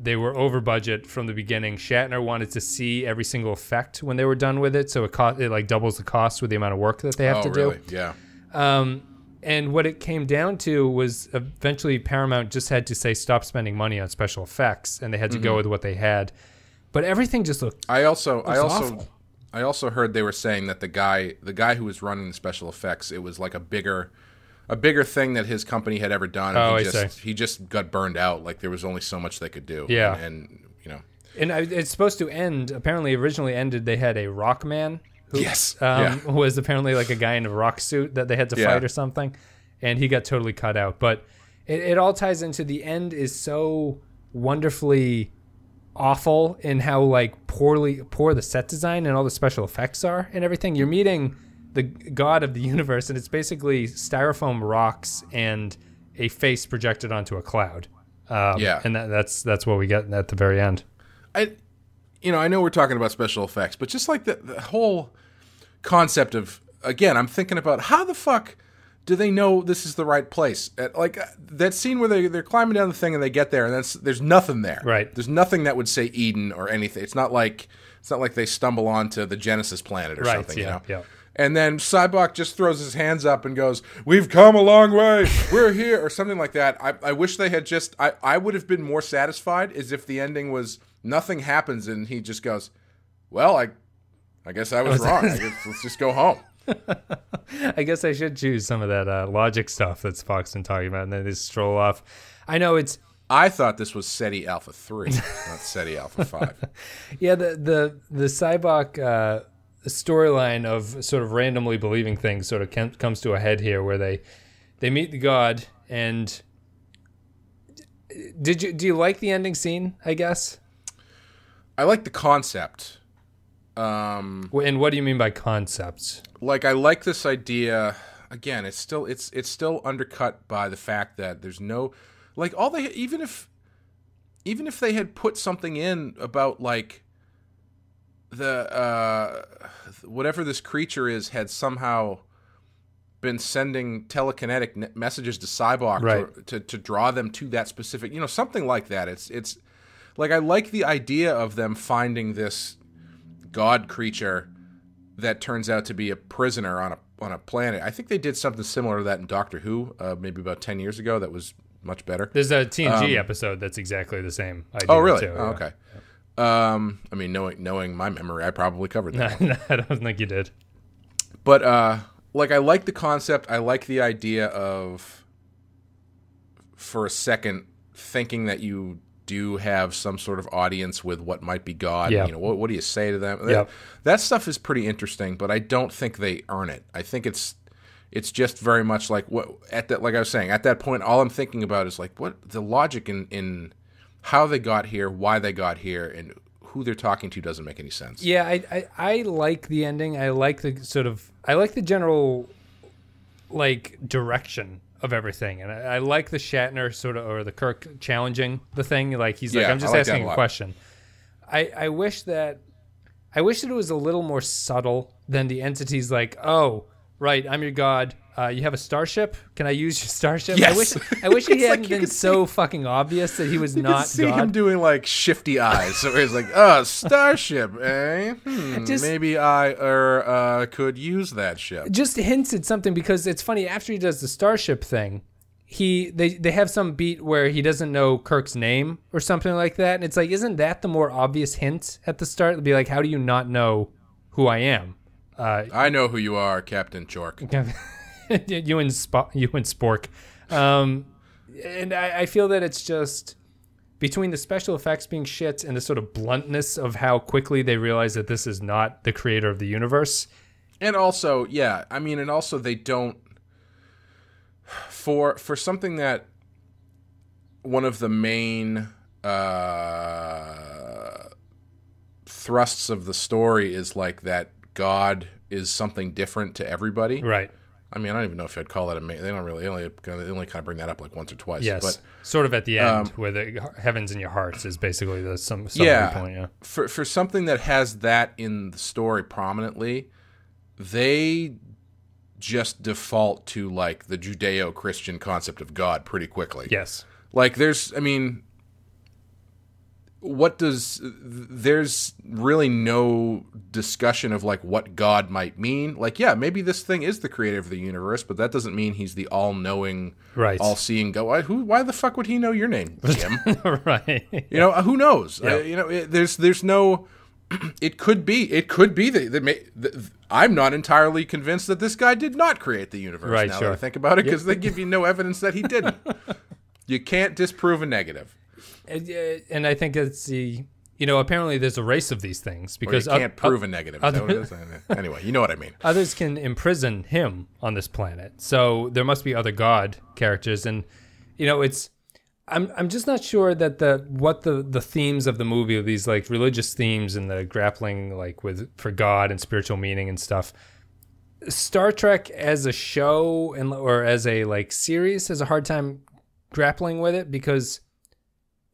They were over budget from the beginning. Shatner wanted to see every single effect when they were done with it, so it like doubles the cost with the amount of work that they have to really? do. Yeah. And what it came down to was eventually Paramount just had to say stop spending money on special effects, and they had to go with what they had. But everything just looked. I also heard they were saying that the guy who was running the special effects, it was like a bigger thing that his company had ever done. And he just got burned out. Like, there was only so much they could do. Yeah. And it's supposed to end. Apparently, originally ended. They had a rock man. Who was apparently like a guy in a rock suit that they had to fight or something, and he got totally cut out. But it all ties into the end is so wonderfully awful in how like poor the set design and all the special effects are and everything. You're meeting the god of the universe, and it's basically styrofoam rocks and a face projected onto a cloud. And that's what we get at the very end. I know we're talking about special effects, but just like the whole concept of, again, I'm thinking about how the fuck do they know this is the right place? Like that scene where they're climbing down the thing and they get there, and there's nothing there. Right. There's nothing that would say Eden or anything. It's not like they stumble onto the Genesis planet or something. Yeah. And then Sybok just throws his hands up and goes, "We've come a long way. We're here," or something like that. I wish they had just. I would have been more satisfied as if the ending was nothing happens and he just goes, "Well, I guess I was wrong. I guess let's just go home." I guess I should choose some of that logic stuff that Spock's been talking about, and then they stroll off. I know it's. I thought this was SETI Alpha 3, not SETI Alpha 5. Yeah, the Sybok storyline of sort of randomly believing things sort of comes to a head here, where they meet the god. And do you like the ending scene? I guess I like the concept. And what do you mean by concepts? Like, I like this idea. Again, it's still undercut by the fact that there's no, like, all they, even if they had put something in about, like, the whatever this creature is had somehow been sending telekinetic messages to Sybok, right, to draw them to that specific, something like that. It's like, I like the idea of them finding this god creature that turns out to be a prisoner on a planet. I think they did something similar to that in Doctor Who, maybe about 10 years ago. That was much better. There's a TNG episode that's exactly the same idea. Oh, really? Too, oh, okay. I mean, knowing my memory, I probably covered that. No, I don't think you did. But like, I like the concept. I like the idea of, for a second, thinking that you do have some sort of audience with what might be God. Yeah. What do you say to them? Yep. That stuff is pretty interesting, but I don't think they earn it. I think it's just very much like like I was saying, at that point, all I'm thinking about is like, what the logic in how they got here, why they got here, and who they're talking to doesn't make any sense. Yeah, I like the ending. I like the general, like, direction of everything, and I like the Shatner sort of, or the Kirk challenging the thing. Like, he's like, I'm just asking a question. I wish that it was a little more subtle than the entity's like, oh, right, I'm your god. You have a starship? Can I use your starship? Yes. I wish he hadn't been so fucking obvious that he was not God. You can see him doing, like, shifty eyes. So he's like, starship, eh? Maybe I could use that ship. Just hints at something, because it's funny, after he does the starship thing, they have some beat where he doesn't know Kirk's name or something like that. And it's like, isn't that the more obvious hint at the start? It'd be like, how do you not know who I am? I know who you are, Captain Chork. you and Spork. And I feel that it's just, between the special effects being shit and the sort of bluntness of how quickly they realize that this is not the creator of the universe. And also, yeah, I mean, and also they don't, for something that one of the main thrusts of the story is like that God is something different to everybody. Right. I mean, I don't even know if I'd call that they don't really, they only kind of bring that up like once or twice. Yes, but sort of at the end, where the heavens in your hearts is basically the some point. Yeah. For something that has that in the story prominently, they just default to, like, the Judeo-Christian concept of God pretty quickly. Yes. Like, there's really no discussion of, like, what God might mean. Like, yeah, maybe this thing is the creator of the universe, but that doesn't mean he's the all-knowing, right, all-seeing God. Why the fuck would he know your name, Jim? Right. Who knows? Yeah. There's no. It could be I'm not entirely convinced that this guy did not create the universe. Right, now sure. that I think about it, because they give you no evidence that he didn't. You can't disprove a negative. And I think it's apparently there's a race of these things, because you can't prove a negative. Is that what it is? Anyway, you know what I mean. Others can imprison him on this planet, so there must be other God characters, and I'm just not sure that the themes of the movie, these, like, religious themes and the grappling, like, for God and spiritual meaning and stuff. Star Trek as a show or as a, like, series has a hard time grappling with it, because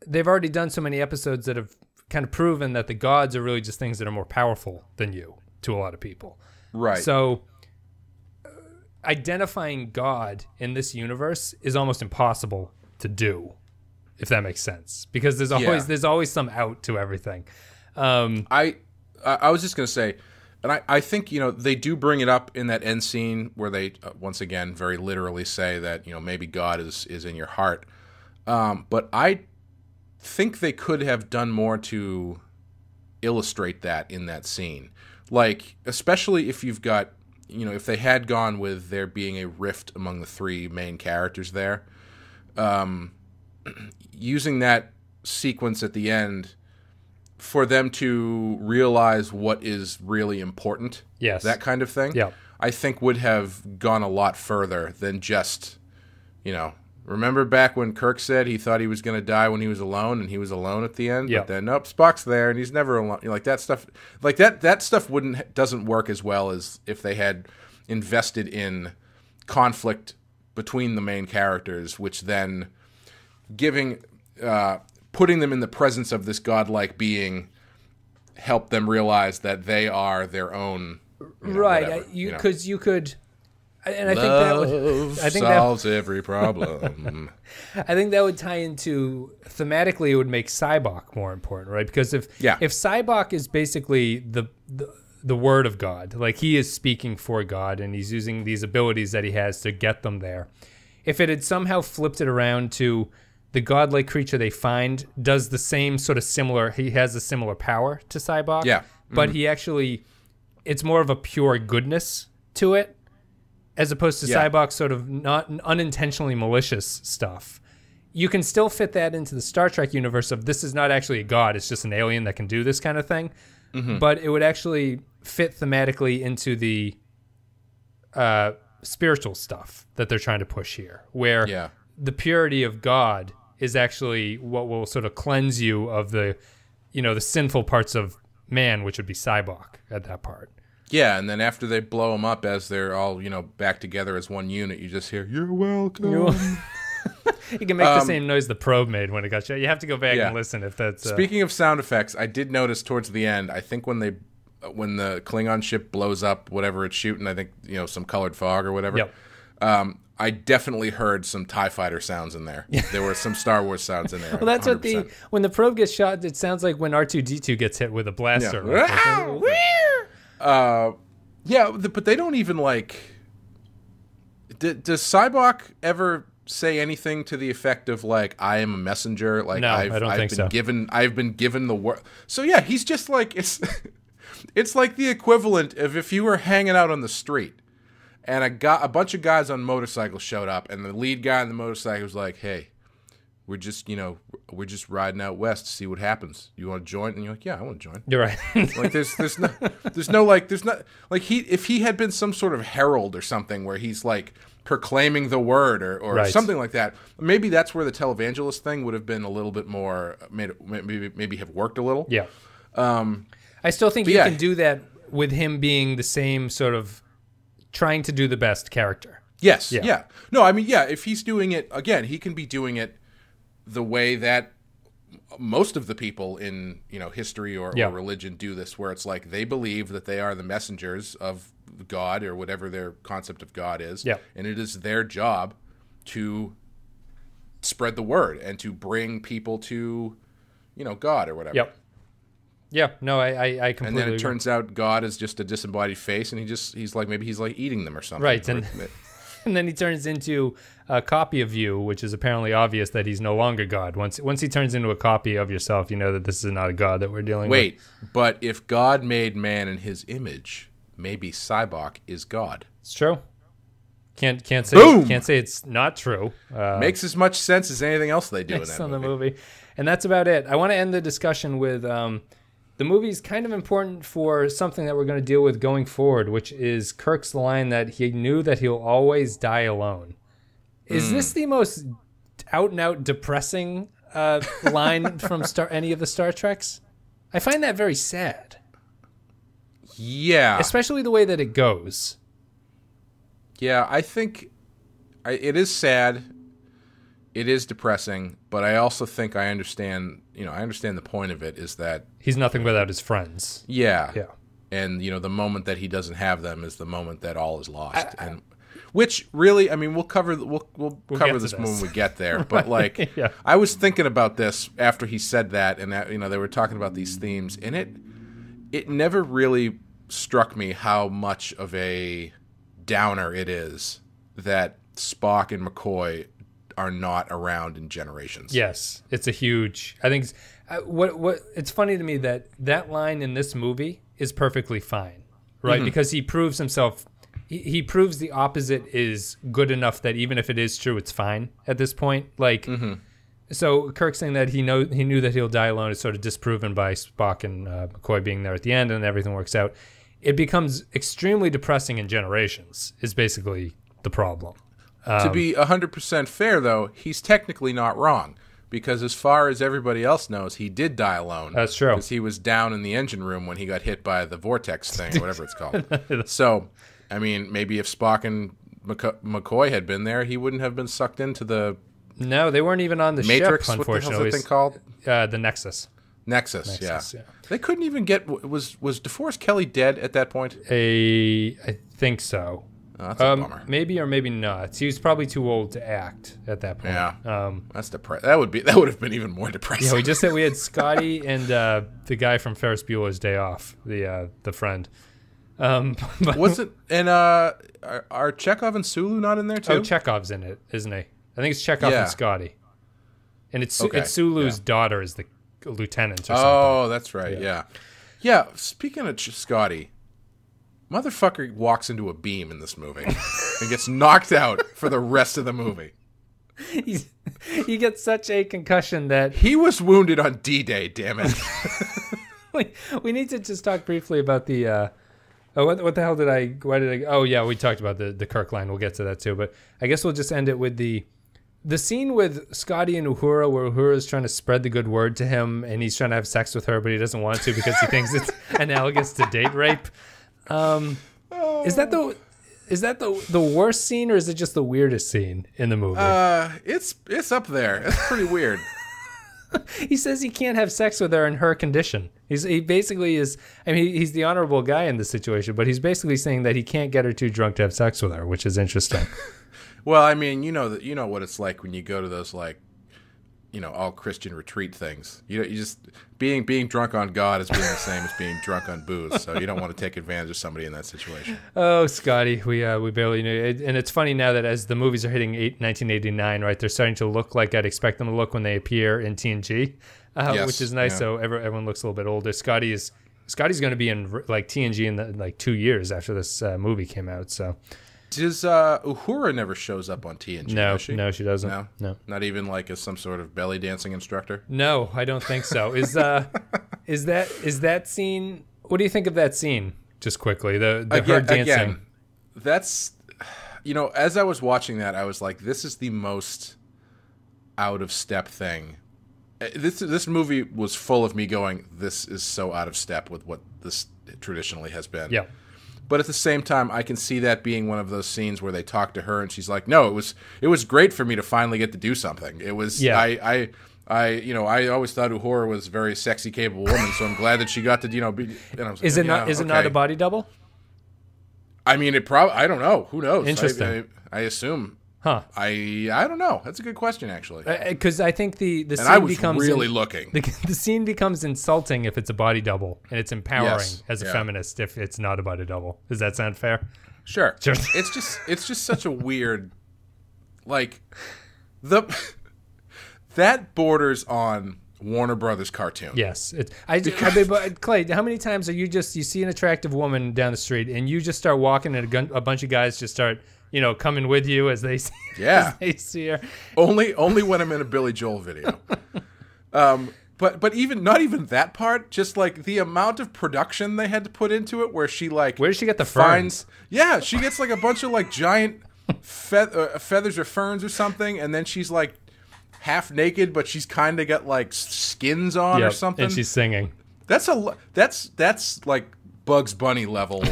they've already done so many episodes that have kind of proven that the gods are really just things that are more powerful than you to a lot of people. Right. So identifying God in this universe is almost impossible to do, if that makes sense, because there's always some out to everything. I was just gonna say, And I think, they do bring it up in that end scene where they, once again, very literally say that, maybe God is in your heart. But I think they could have done more to illustrate that in that scene. Like, especially if you've got, if they had gone with there being a rift among the three main characters there, using that sequence at the end for them to realize what is really important, yes, that kind of thing, I think would have gone a lot further than just, remember back when Kirk said he thought he was going to die when he was alone, and he was alone at the end, but then nope, Spock's there and he's never alone. Like that stuff, that stuff doesn't work as well as if they had invested in conflict between the main characters, which then putting them in the presence of this godlike being helped them realize that they are their own, right? Because you could, and I think that solves every problem. I think that would tie into thematically. It would make Sybok more important, right? Because if Sybok is basically the word of God, like he is speaking for God, and he's using these abilities that he has to get them there. If it had somehow flipped it around to the godlike creature they find does the same sort of similar, he has a similar power to Sybok, but he actually, it's more of a pure goodness to it, as opposed to Sybok's sort of not unintentionally malicious stuff. You can still fit that into the Star Trek universe of this is not actually a god, it's just an alien that can do this kind of thing, but it would actually fit thematically into the spiritual stuff that they're trying to push here, where the purity of God is actually what will sort of cleanse you of the, the sinful parts of man, which would be Sybok at that part. Yeah, and then after they blow them up as they're all, back together as one unit, you just hear, "You're welcome." You can make the same noise the probe made when it got shot. You have to go back and listen if that's... Speaking of sound effects, I did notice towards the end, I think when the Klingon ship blows up, whatever it's shooting, I think, some colored fog or whatever, I definitely heard some TIE fighter sounds in there. There were some Star Wars sounds in there. Well, that's 100%. What when the probe gets shot, it sounds like when R2-D2 gets hit with a blaster. But they don't even does Sybok ever say anything to the effect of I am a messenger? Like, no, I don't think so. I've been given the word. So yeah, he's just it's like the equivalent of if you were hanging out on the street and a bunch of guys on motorcycles showed up, and the lead guy on the motorcycle was like, "Hey, we're just riding out west to see what happens. You want to join?" And you're like, "Yeah, I want to join." You're right. If he had been some sort of herald or something where he's proclaiming the word or something like that, maybe that's where the televangelist thing would have been a little bit more maybe have worked a little. Yeah. I still think you can do that with him being the same sort of trying to do the best character. Yes. Yeah. No, I mean, if he's doing it, again, he can be doing it the way that most of the people in, history or religion do this, where it's like they believe that they are the messengers of God or whatever their concept of God is. Yeah. And it is their job to spread the word and to bring people to, God or whatever. Yep. Yeah, no, I completely And then it agree. turns out God is just a disembodied face, and he's eating them or something. Right, and then he turns into a copy of you, which is apparently obvious that he's no longer God. Once he turns into a copy of yourself, you know that this is not a God that we're dealing with. Wait, but if God made man in his image, maybe Sybok is God. It's true. Can't say it's not true. Makes as much sense as anything else they do in that movie. And that's about it. I want to end the discussion with the movie's kind of important for something that we're going to deal with going forward, which is Kirk's line that he knew that he'll always die alone. Is this the most out-and-out depressing line from any of the Star Treks? I find that very sad. Yeah. Especially the way that it goes. Yeah, I think it is sad. It is depressing, but I also think I understand the point of it is that he's nothing without his friends. Yeah. Yeah. And, the moment that he doesn't have them is the moment that all is lost. And which really, I mean, we'll cover this when we get there, but yeah. I was thinking about this after he said that, and that, they were talking about these themes, and it never really struck me how much of a downer it is that Spock and McCoy are not around in Generations. Yes, it's a huge. I think what it's funny to me that line in this movie is perfectly fine, right? Because he proves himself. He proves the opposite is good enough that even if it is true, it's fine at this point. Like, so Kirk saying that he knew that he'll die alone is sort of disproven by Spock and McCoy being there at the end, and everything works out. It becomes extremely depressing in Generations. Is basically the problem. To be 100% fair, though, he's technically not wrong. Because as far as everybody else knows, he did die alone. That's true. Because he was down in the engine room when he got hit by the vortex thing, or whatever it's called. So, I mean, maybe if Spock and McCoy had been there, he wouldn't have been sucked into the... No, they weren't even on the Matrix, ship, unfortunately. what the hell's that thing called? The Nexus. Nexus, yeah. They couldn't even get... Was DeForest Kelley dead at that point? I think so. Oh, that's a bummer. Maybe or maybe not. He was probably too old to act at that point. Yeah, that's depressing. That would have been even more depressing. Yeah, we had Scotty and the guy from Ferris Bueller's Day Off, the friend. Was it? And are Chekhov and Sulu not in there too? Oh, Chekhov's in it, isn't he? I think it's Chekhov and Scotty, and it's Sulu's daughter is the lieutenant or something. Oh, that's right. Yeah. Speaking of Scotty. Motherfucker walks into a beam in this movie and gets knocked out for the rest of the movie. He gets such a concussion that... He was wounded on D-Day, damn it. we need to just talk briefly about the... what the hell did I... Why did I... Oh, yeah, we talked about the Kirk line. We'll get to that, too. But I guess we'll just end it with the scene with Scotty and Uhura, where Uhura's trying to spread the good word to him, and he's trying to have sex with her, but he doesn't want to because he thinks it's analogous to date rape. Is that the worst scene, or is it just the weirdest scene in the movie? It's up there. It's pretty weird. He says he can't have sex with her in her condition. He basically is. I mean, he's the honorable guy in this situation, but he's basically saying that he can't get her too drunk to have sex with her, which is interesting. Well, I mean, you know what it's like when you go to those all Christian retreat things. You just being drunk on God is being the same as being drunk on booze. So you don't want to take advantage of somebody in that situation. Oh, Scotty, we barely knew it. And it's funny now that as the movies are hitting 1989, right, they're starting to look like I'd expect them to look when they appear in TNG, which is nice. Yeah. So everyone looks a little bit older. Scotty's going to be in like TNG in 2 years after this movie came out. So. Does Uhura never shows up on TNG? No, she doesn't. No, not even like as some sort of belly dancing instructor. No, I don't think so. Is that scene? What do you think of that scene? Just quickly, the her dancing. Again, that's as I was watching that, I was like, this is the most out of step thing. This movie was full of me going, this is so out of step with what this traditionally has been. Yeah. But at the same time, I can see that being one of those scenes where they talk to her and she's like, "No, it was great for me to finally get to do something. It was I always thought Uhura was a very sexy, capable woman, so I'm glad that she got to be." And I was is like, it not a body double? I mean, I don't know. Who knows? Interesting. I assume. Huh. I don't know. That's a good question, actually. Because I think the scene I was becomes really looking. The scene becomes insulting if it's a body double, and it's empowering as a feminist if it's not a body double. Does that sound fair? Sure. It's just such a weird, that borders on Warner Brothers cartoon. Yes. But Clay, how many times you see an attractive woman down the street and you just start walking and a bunch of guys just start coming with you as they see, as they see her. Only when I'm in a Billy Joel video. But even not even that part, just like the amount of production they had to put into it, where she where does she get the ferns? Yeah, she gets like a bunch of giant feathers or ferns or something, and then she's like half naked, but she's kind of got like skins on or something, and she's singing. That's like Bugs Bunny level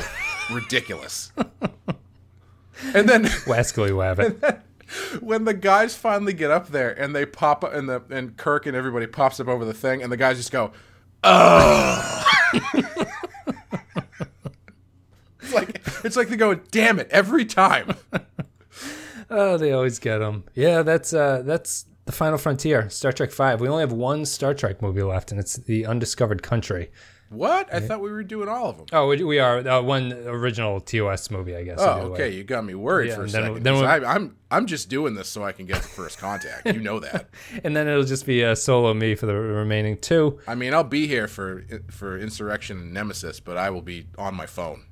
ridiculous. And then Wascally Wabbit. When the guys finally get up there and they pop up and Kirk and everybody pops up over the thing and the guys just go, "Oh." It's like they're going, "Damn it," every time. Oh, they always get them. Yeah, that's The Final Frontier, Star Trek V. We only have one Star Trek movie left, and it's The Undiscovered Country. What? I thought we were doing all of them. Oh, we are one original TOS movie, I guess. Oh, okay. You got me worried for a second. I'm just doing this so I can get to First Contact. You know that. And then it'll just be solo me for the remaining 2. I mean, I'll be here for Insurrection and Nemesis, but I will be on my phone.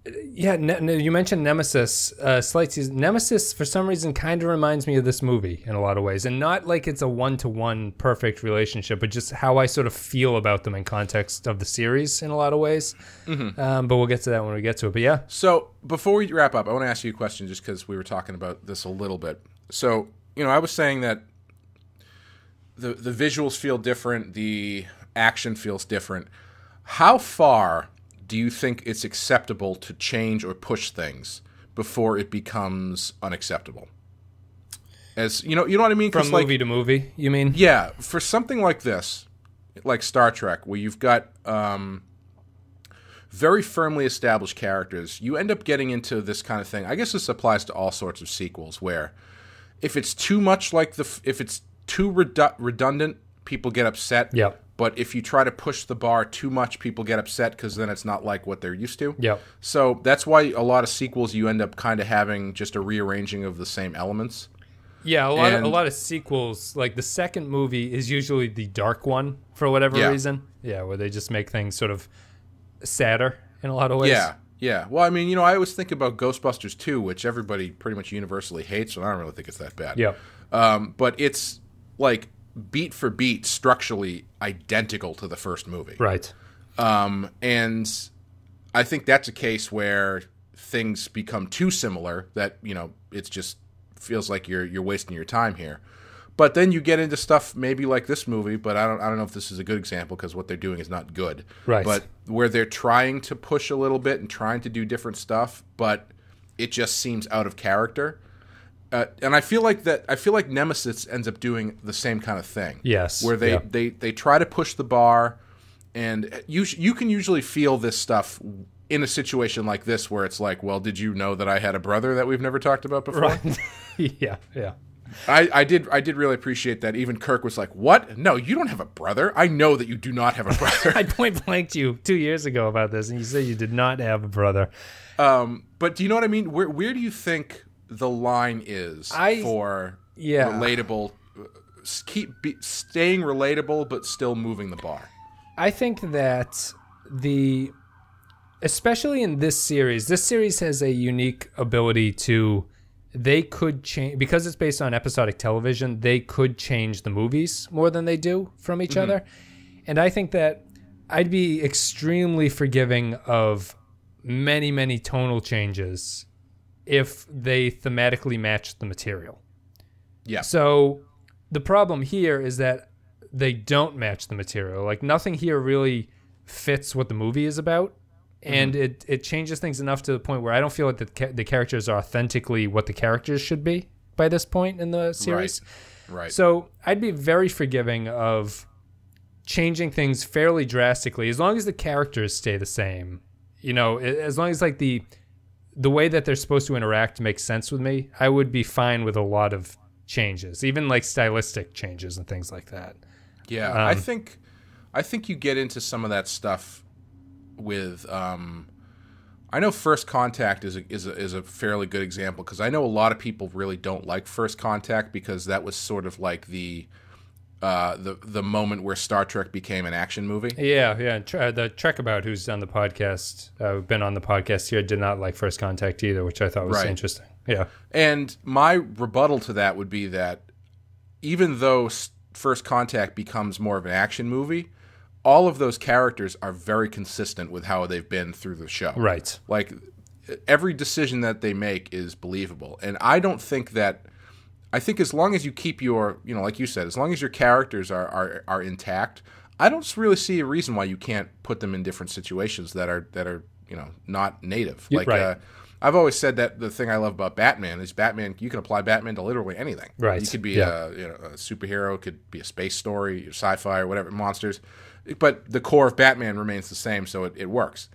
You mentioned Nemesis. Nemesis, for some reason, kind of reminds me of this movie in a lot of ways. And not like it's a one-to-one perfect relationship, but just how I sort of feel about them in context of the series in a lot of ways. Mm-hmm. But we'll get to that when we get to it. But yeah. So before we wrap up, I want to ask you a question just because we were talking about this a little bit. So, I was saying that the visuals feel different, the action feels different. How far do you think it's acceptable to change or push things before it becomes unacceptable? As you know what I mean? From movie to movie, you mean? Yeah, for something like this, like Star Trek, where you've got very firmly established characters, you end up getting into this kind of thing. I guess this applies to all sorts of sequels, where if it's too much like if it's too redundant, people get upset. Yep. But if you try to push the bar too much, people get upset because then it's not like what they're used to. Yep. So that's why a lot of sequels you end up kind of having just a rearranging of the same elements. Yeah, a lot of sequels, like the second movie is usually the dark one for whatever reason. Yeah, where they just make things sort of sadder in a lot of ways. Yeah. Well, I mean, I always think about Ghostbusters 2, which everybody pretty much universally hates, and I don't really think it's that bad. Yeah. But it's like beat for beat, structurally identical to the first movie. Right. And I think that's a case where things become too similar that, it's just feels like you're wasting your time here. But then you get into stuff maybe like this movie, but I don't know if this is a good example because what they're doing is not good. Right. But where they're trying to push a little bit and trying to do different stuff, but it just seems out of character. And I feel like Nemesis ends up doing the same kind of thing. Yes. Where they try to push the bar, and you can usually feel this stuff in a situation like this where it's like, well, did you know that I had a brother that we've never talked about before? Right. Yeah. I did really appreciate that. Even Kirk was like, what? No, you don't have a brother. I know that you do not have a brother. I point blanked you 2 years ago about this, and you said you did not have a brother. But do you know what I mean? Where do you think the line is for relatable, staying relatable but still moving the bar? I think that especially in this series has a unique ability to, they could change, because it's based on episodic television, they could change the movies more than they do from each other. And I think that I'd be extremely forgiving of many, many tonal changes if they thematically matched the material. Yeah. So the problem here is that they don't match the material. Like, nothing here really fits what the movie is about. And it changes things enough to the point where I don't feel like the characters are authentically what the characters should be by this point in the series. Right. So I'd be very forgiving of changing things fairly drastically, as long as the characters stay the same. As long as like the way that they're supposed to interact makes sense with me, I would be fine with a lot of changes, even like stylistic changes and things like that. Yeah, I think you get into some of that stuff with I know First Contact is a fairly good example, because I know a lot of people really don't like First Contact because that was sort of like the moment where Star Trek became an action movie. Yeah. The Trekabout, who's on the podcast, been on the podcast here, did not like First Contact either, which I thought was interesting. Yeah. And my rebuttal to that would be that even though First Contact becomes more of an action movie, all of those characters are very consistent with how they've been through the show. Right. Like, every decision that they make is believable. And I think as long as you keep your, like you said, as long as your characters are intact, I don't really see a reason why you can't put them in different situations that are not native. Like, I've always said that the thing I love about Batman is you can apply Batman to literally anything. Right. You could be a superhero, could be a space story, sci-fi, or whatever, monsters. But the core of Batman remains the same, so it works.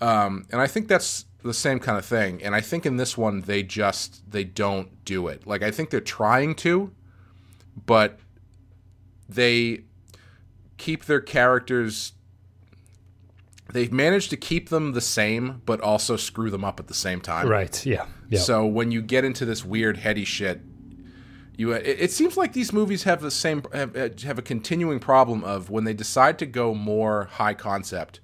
And I think that's the same kind of thing. And I think in this one, they don't do it. Like, I think they're trying to, but keep their characters. They've managed to keep them the same, but also screw them up at the same time. Right. Yeah. Yeah. So when you get into this weird heady shit, it seems like these movies have the same have a continuing problem of when they decide to go more high concept,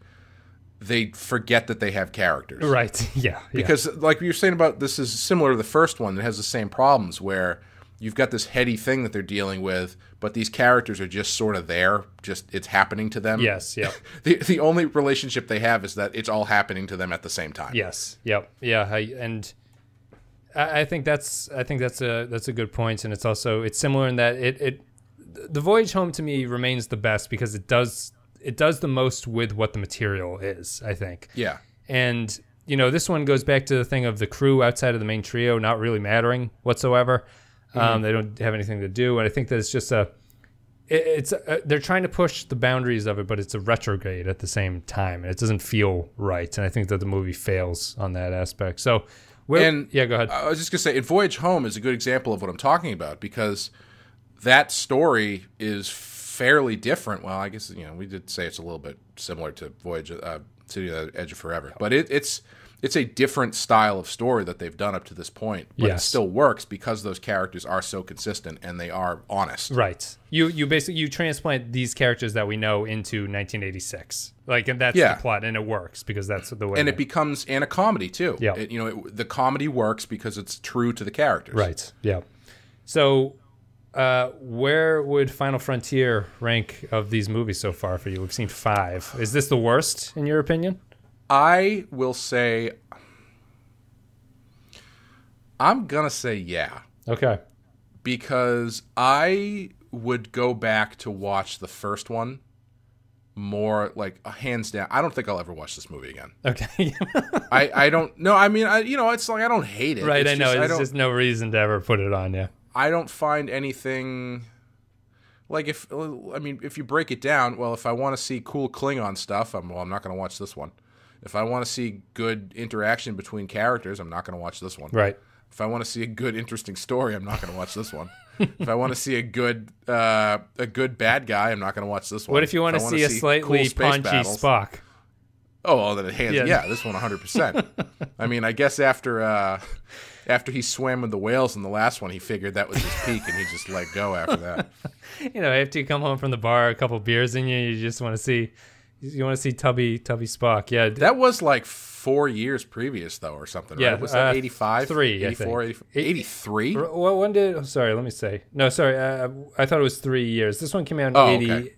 they forget that they have characters. Right. Yeah. Because like you're saying about this is similar to the first one. It has the same problems where you've got this heady thing that they're dealing with, but these characters are just sort of there. Just it's happening to them. Yes. Yep. The only relationship they have is that it's all happening to them at the same time. Yes. Yep. Yeah. I think that's a good point, and it's similar in that the Voyage Home to me remains the best because it does the most with what the material is, I think. Yeah. And this one goes back to the thing of the crew outside of the main trio not really mattering whatsoever. They don't have anything to do, and I think that it's just they're trying to push the boundaries of it, but it's a retrograde at the same time, and it doesn't feel right. And I think that the movie fails on that aspect. So. Go ahead. I was just going to say, in Voyage Home is a good example of what I'm talking about because that story is fairly different. Well, I guess, we did say it's a little bit similar to City on the Edge of Forever. But it's a different style of story that they've done up to this point. But it still works because those characters are so consistent and they are honest. Right. You basically transplant these characters that we know into 1986. And that's the plot, and it works because that's the way. And it becomes a comedy too. Yeah. The comedy works because it's true to the characters. Right. Yeah. So, where would Final Frontier rank of these movies so far for you? We've seen 5. Is this the worst in your opinion? I will say, I'm gonna say yeah. Okay. Because I would go back to watch the first one. More hands down. I don't think I'll ever watch this movie again. Okay. I don't know. I mean, it's like I don't hate it. Right. I know. There's just no reason to ever put it on. Yeah. I don't find anything if you break it down, well, if I want to see cool Klingon stuff, I'm not going to watch this one. If I want to see good interaction between characters, I'm not going to watch this one. Right. If I want to see a good, interesting story, I'm not going to watch this one. If I want to see a good bad guy, I'm not going to watch this one. What if you want to see a slightly cool paunchy Spock? Oh, well, then this one 100%. I mean, I guess after he swam with the whales in the last one, he figured that was his peak, and he just let go after that. After you come home from the bar, a couple beers in you just want to see. You want to see Tubby Spock. Yeah. That was 4 years previous, though, or something, right? Was that 85? 3, 84, 83? Well, when did... Sorry, let me say. No, sorry. I thought it was 3 years. This one came out in 80... Okay.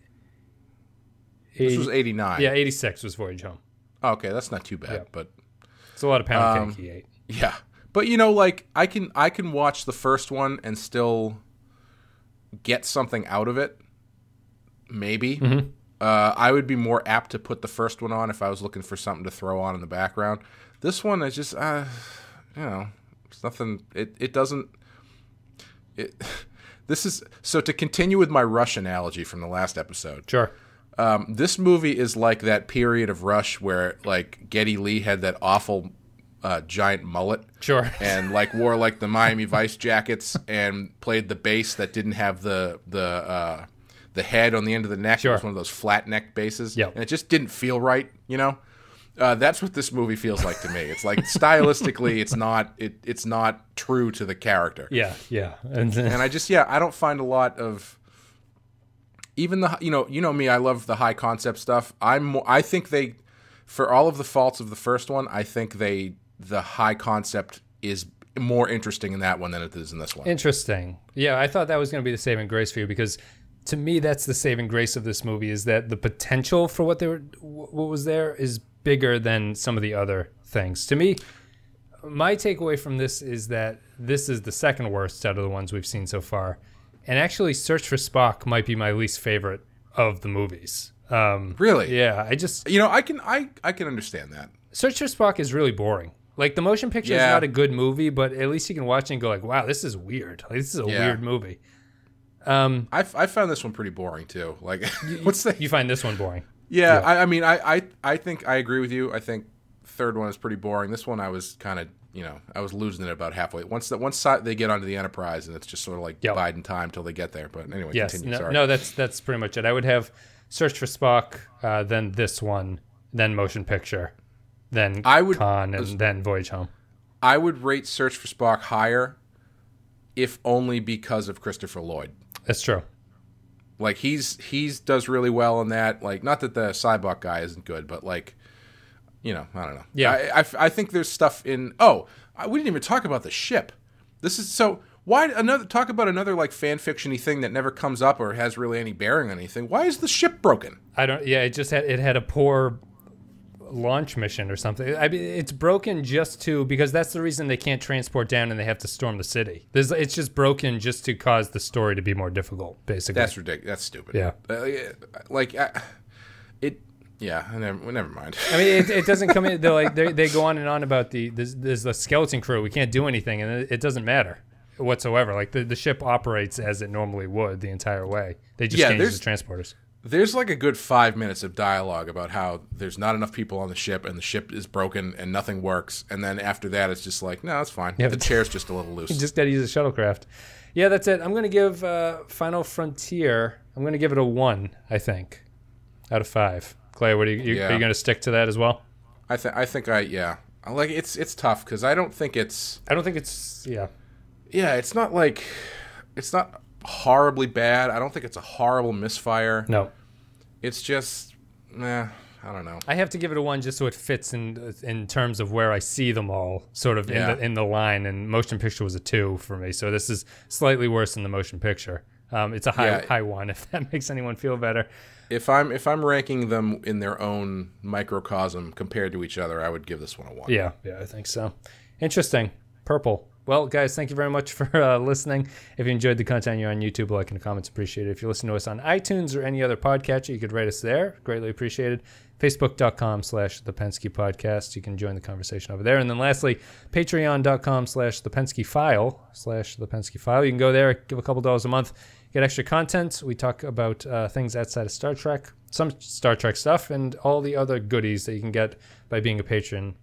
This was 89. Yeah, 86 was Voyage Home. Okay, that's not too bad, but... It's a lot of pound cake he ate. Yeah. But, I can watch the first one and still get something out of it. Maybe. Mm-hmm. I would be more apt to put the first one on if I was looking for something to throw on in the background. This one is just, it's nothing. It doesn't. This is so to continue with my Rush analogy from the last episode. Sure. This movie is like that period of Rush where Geddy Lee had that awful giant mullet. Sure. And wore the Miami Vice jackets and played the bass that didn't have the head on the end of the neck. Sure. It was one of those flat neck basses. Yep. And it just didn't feel right, That's what this movie feels like to me. It's stylistically, it's not true to the character. Yeah, yeah. And I just, I don't find a lot of, even the, you know me, I love the high concept stuff. I think they, for all of the faults of the first one, I think the high concept is more interesting in that one than it is in this one. Interesting. Yeah, I thought that was going to be the saving grace for you because to me, that's the saving grace of this movie is that the potential for what was there is bigger than some of the other things. To me, my takeaway from this is that this is the second worst out of the ones we've seen so far. And actually, Search for Spock might be my least favorite of the movies. Really? Yeah, I just... I can understand that. Search for Spock is really boring. The motion picture is not a good movie, but at least you can watch it and go wow, this is weird. This is a weird movie. I found this one pretty boring too. What's the? You find this one boring? Yeah. I mean, I think I agree with you. I think third one is pretty boring. This one I was kind of, I was losing it about halfway. Once they get onto the Enterprise, and it's just sort of like biding time till they get there. But anyway, continue. Sorry. No, that's pretty much it. I would have Search for Spock, then this one, then Motion Picture, then Khan, and then Voyage Home. I would rate Search for Spock higher, if only because of Christopher Lloyd. That's true. Like he's does really well in that. Like, not that the Sybok guy isn't good, but like, I don't know. Yeah, I think there's stuff in. Oh, we didn't even talk about the ship. This is so. Why talk about another like fan fictiony thing that never comes up or has really any bearing on anything? Why is the ship broken? I don't. Yeah, it had a poor launch mission or something. I mean, it's broken because that's the reason they can't transport down and they have to storm the city. It's just broken just to cause the story to be more difficult. Basically, that's ridiculous. That's stupid. Yeah, Yeah, never mind. I mean, it doesn't come in. They go on and on about there's the skeleton crew. We can't do anything, and it doesn't matter whatsoever. Like the ship operates as it normally would the entire way. They just change the transporters. There's like a good 5 minutes of dialogue about how there's not enough people on the ship and the ship is broken and nothing works. And then after that, it's just like, no, it's fine. Yeah, the chair's just a little loose. You just got to use a shuttlecraft. Yeah, that's it. I'm going to give Final Frontier, I'm going to give it a 1, I think, out of 5. Clay, are you going to stick to that as well? I think like it's tough because I don't think it's it's not like it's not horribly bad. I don't think it's a horrible misfire. No, it's just I don't know. I have to give it a 1 just so it fits in terms of where I see them all sort of in the line. And Motion Picture was a 2 for me, so this is slightly worse than the Motion Picture. It's a high 1 if that makes anyone feel better. If I'm ranking them in their own microcosm compared to each other, I would give this one a 1. Yeah, I think so. Interesting. Purple. Well, guys, thank you very much for listening. If you enjoyed the content, you're on YouTube, like and comments appreciated. If you listen to us on iTunes or any other podcatcher, you could rate us there. Greatly appreciated. Facebook.com/The Pensky Podcast. You can join the conversation over there. And then lastly, Patreon.com/The Pensky File/The Pensky File. You can go there, give a couple $1 a month, get extra content. We talk about things outside of Star Trek, some Star Trek stuff, and all the other goodies that you can get by being a patron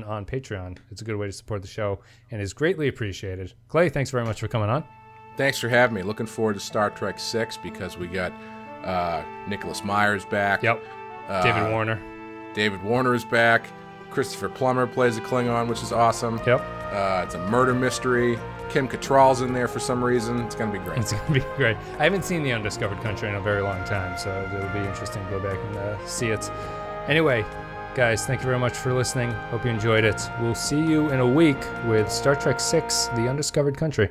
on Patreon. It's a good way to support the show and is greatly appreciated. Clay, thanks very much for coming on. Thanks for having me. Looking forward to Star Trek 6 because we got Nicholas Myers back. Yep. David Warner. David Warner is back. Christopher Plummer plays a Klingon, which is awesome. Yep. It's a murder mystery. Kim Cattrall's in there for some reason. It's going to be great. It's going to be great. I haven't seen The Undiscovered Country in a very long time, so it'll be interesting to go back and see it. Anyway, guys, thank you very much for listening. Hope you enjoyed it. We'll see you in a week with Star Trek 6, The Undiscovered Country.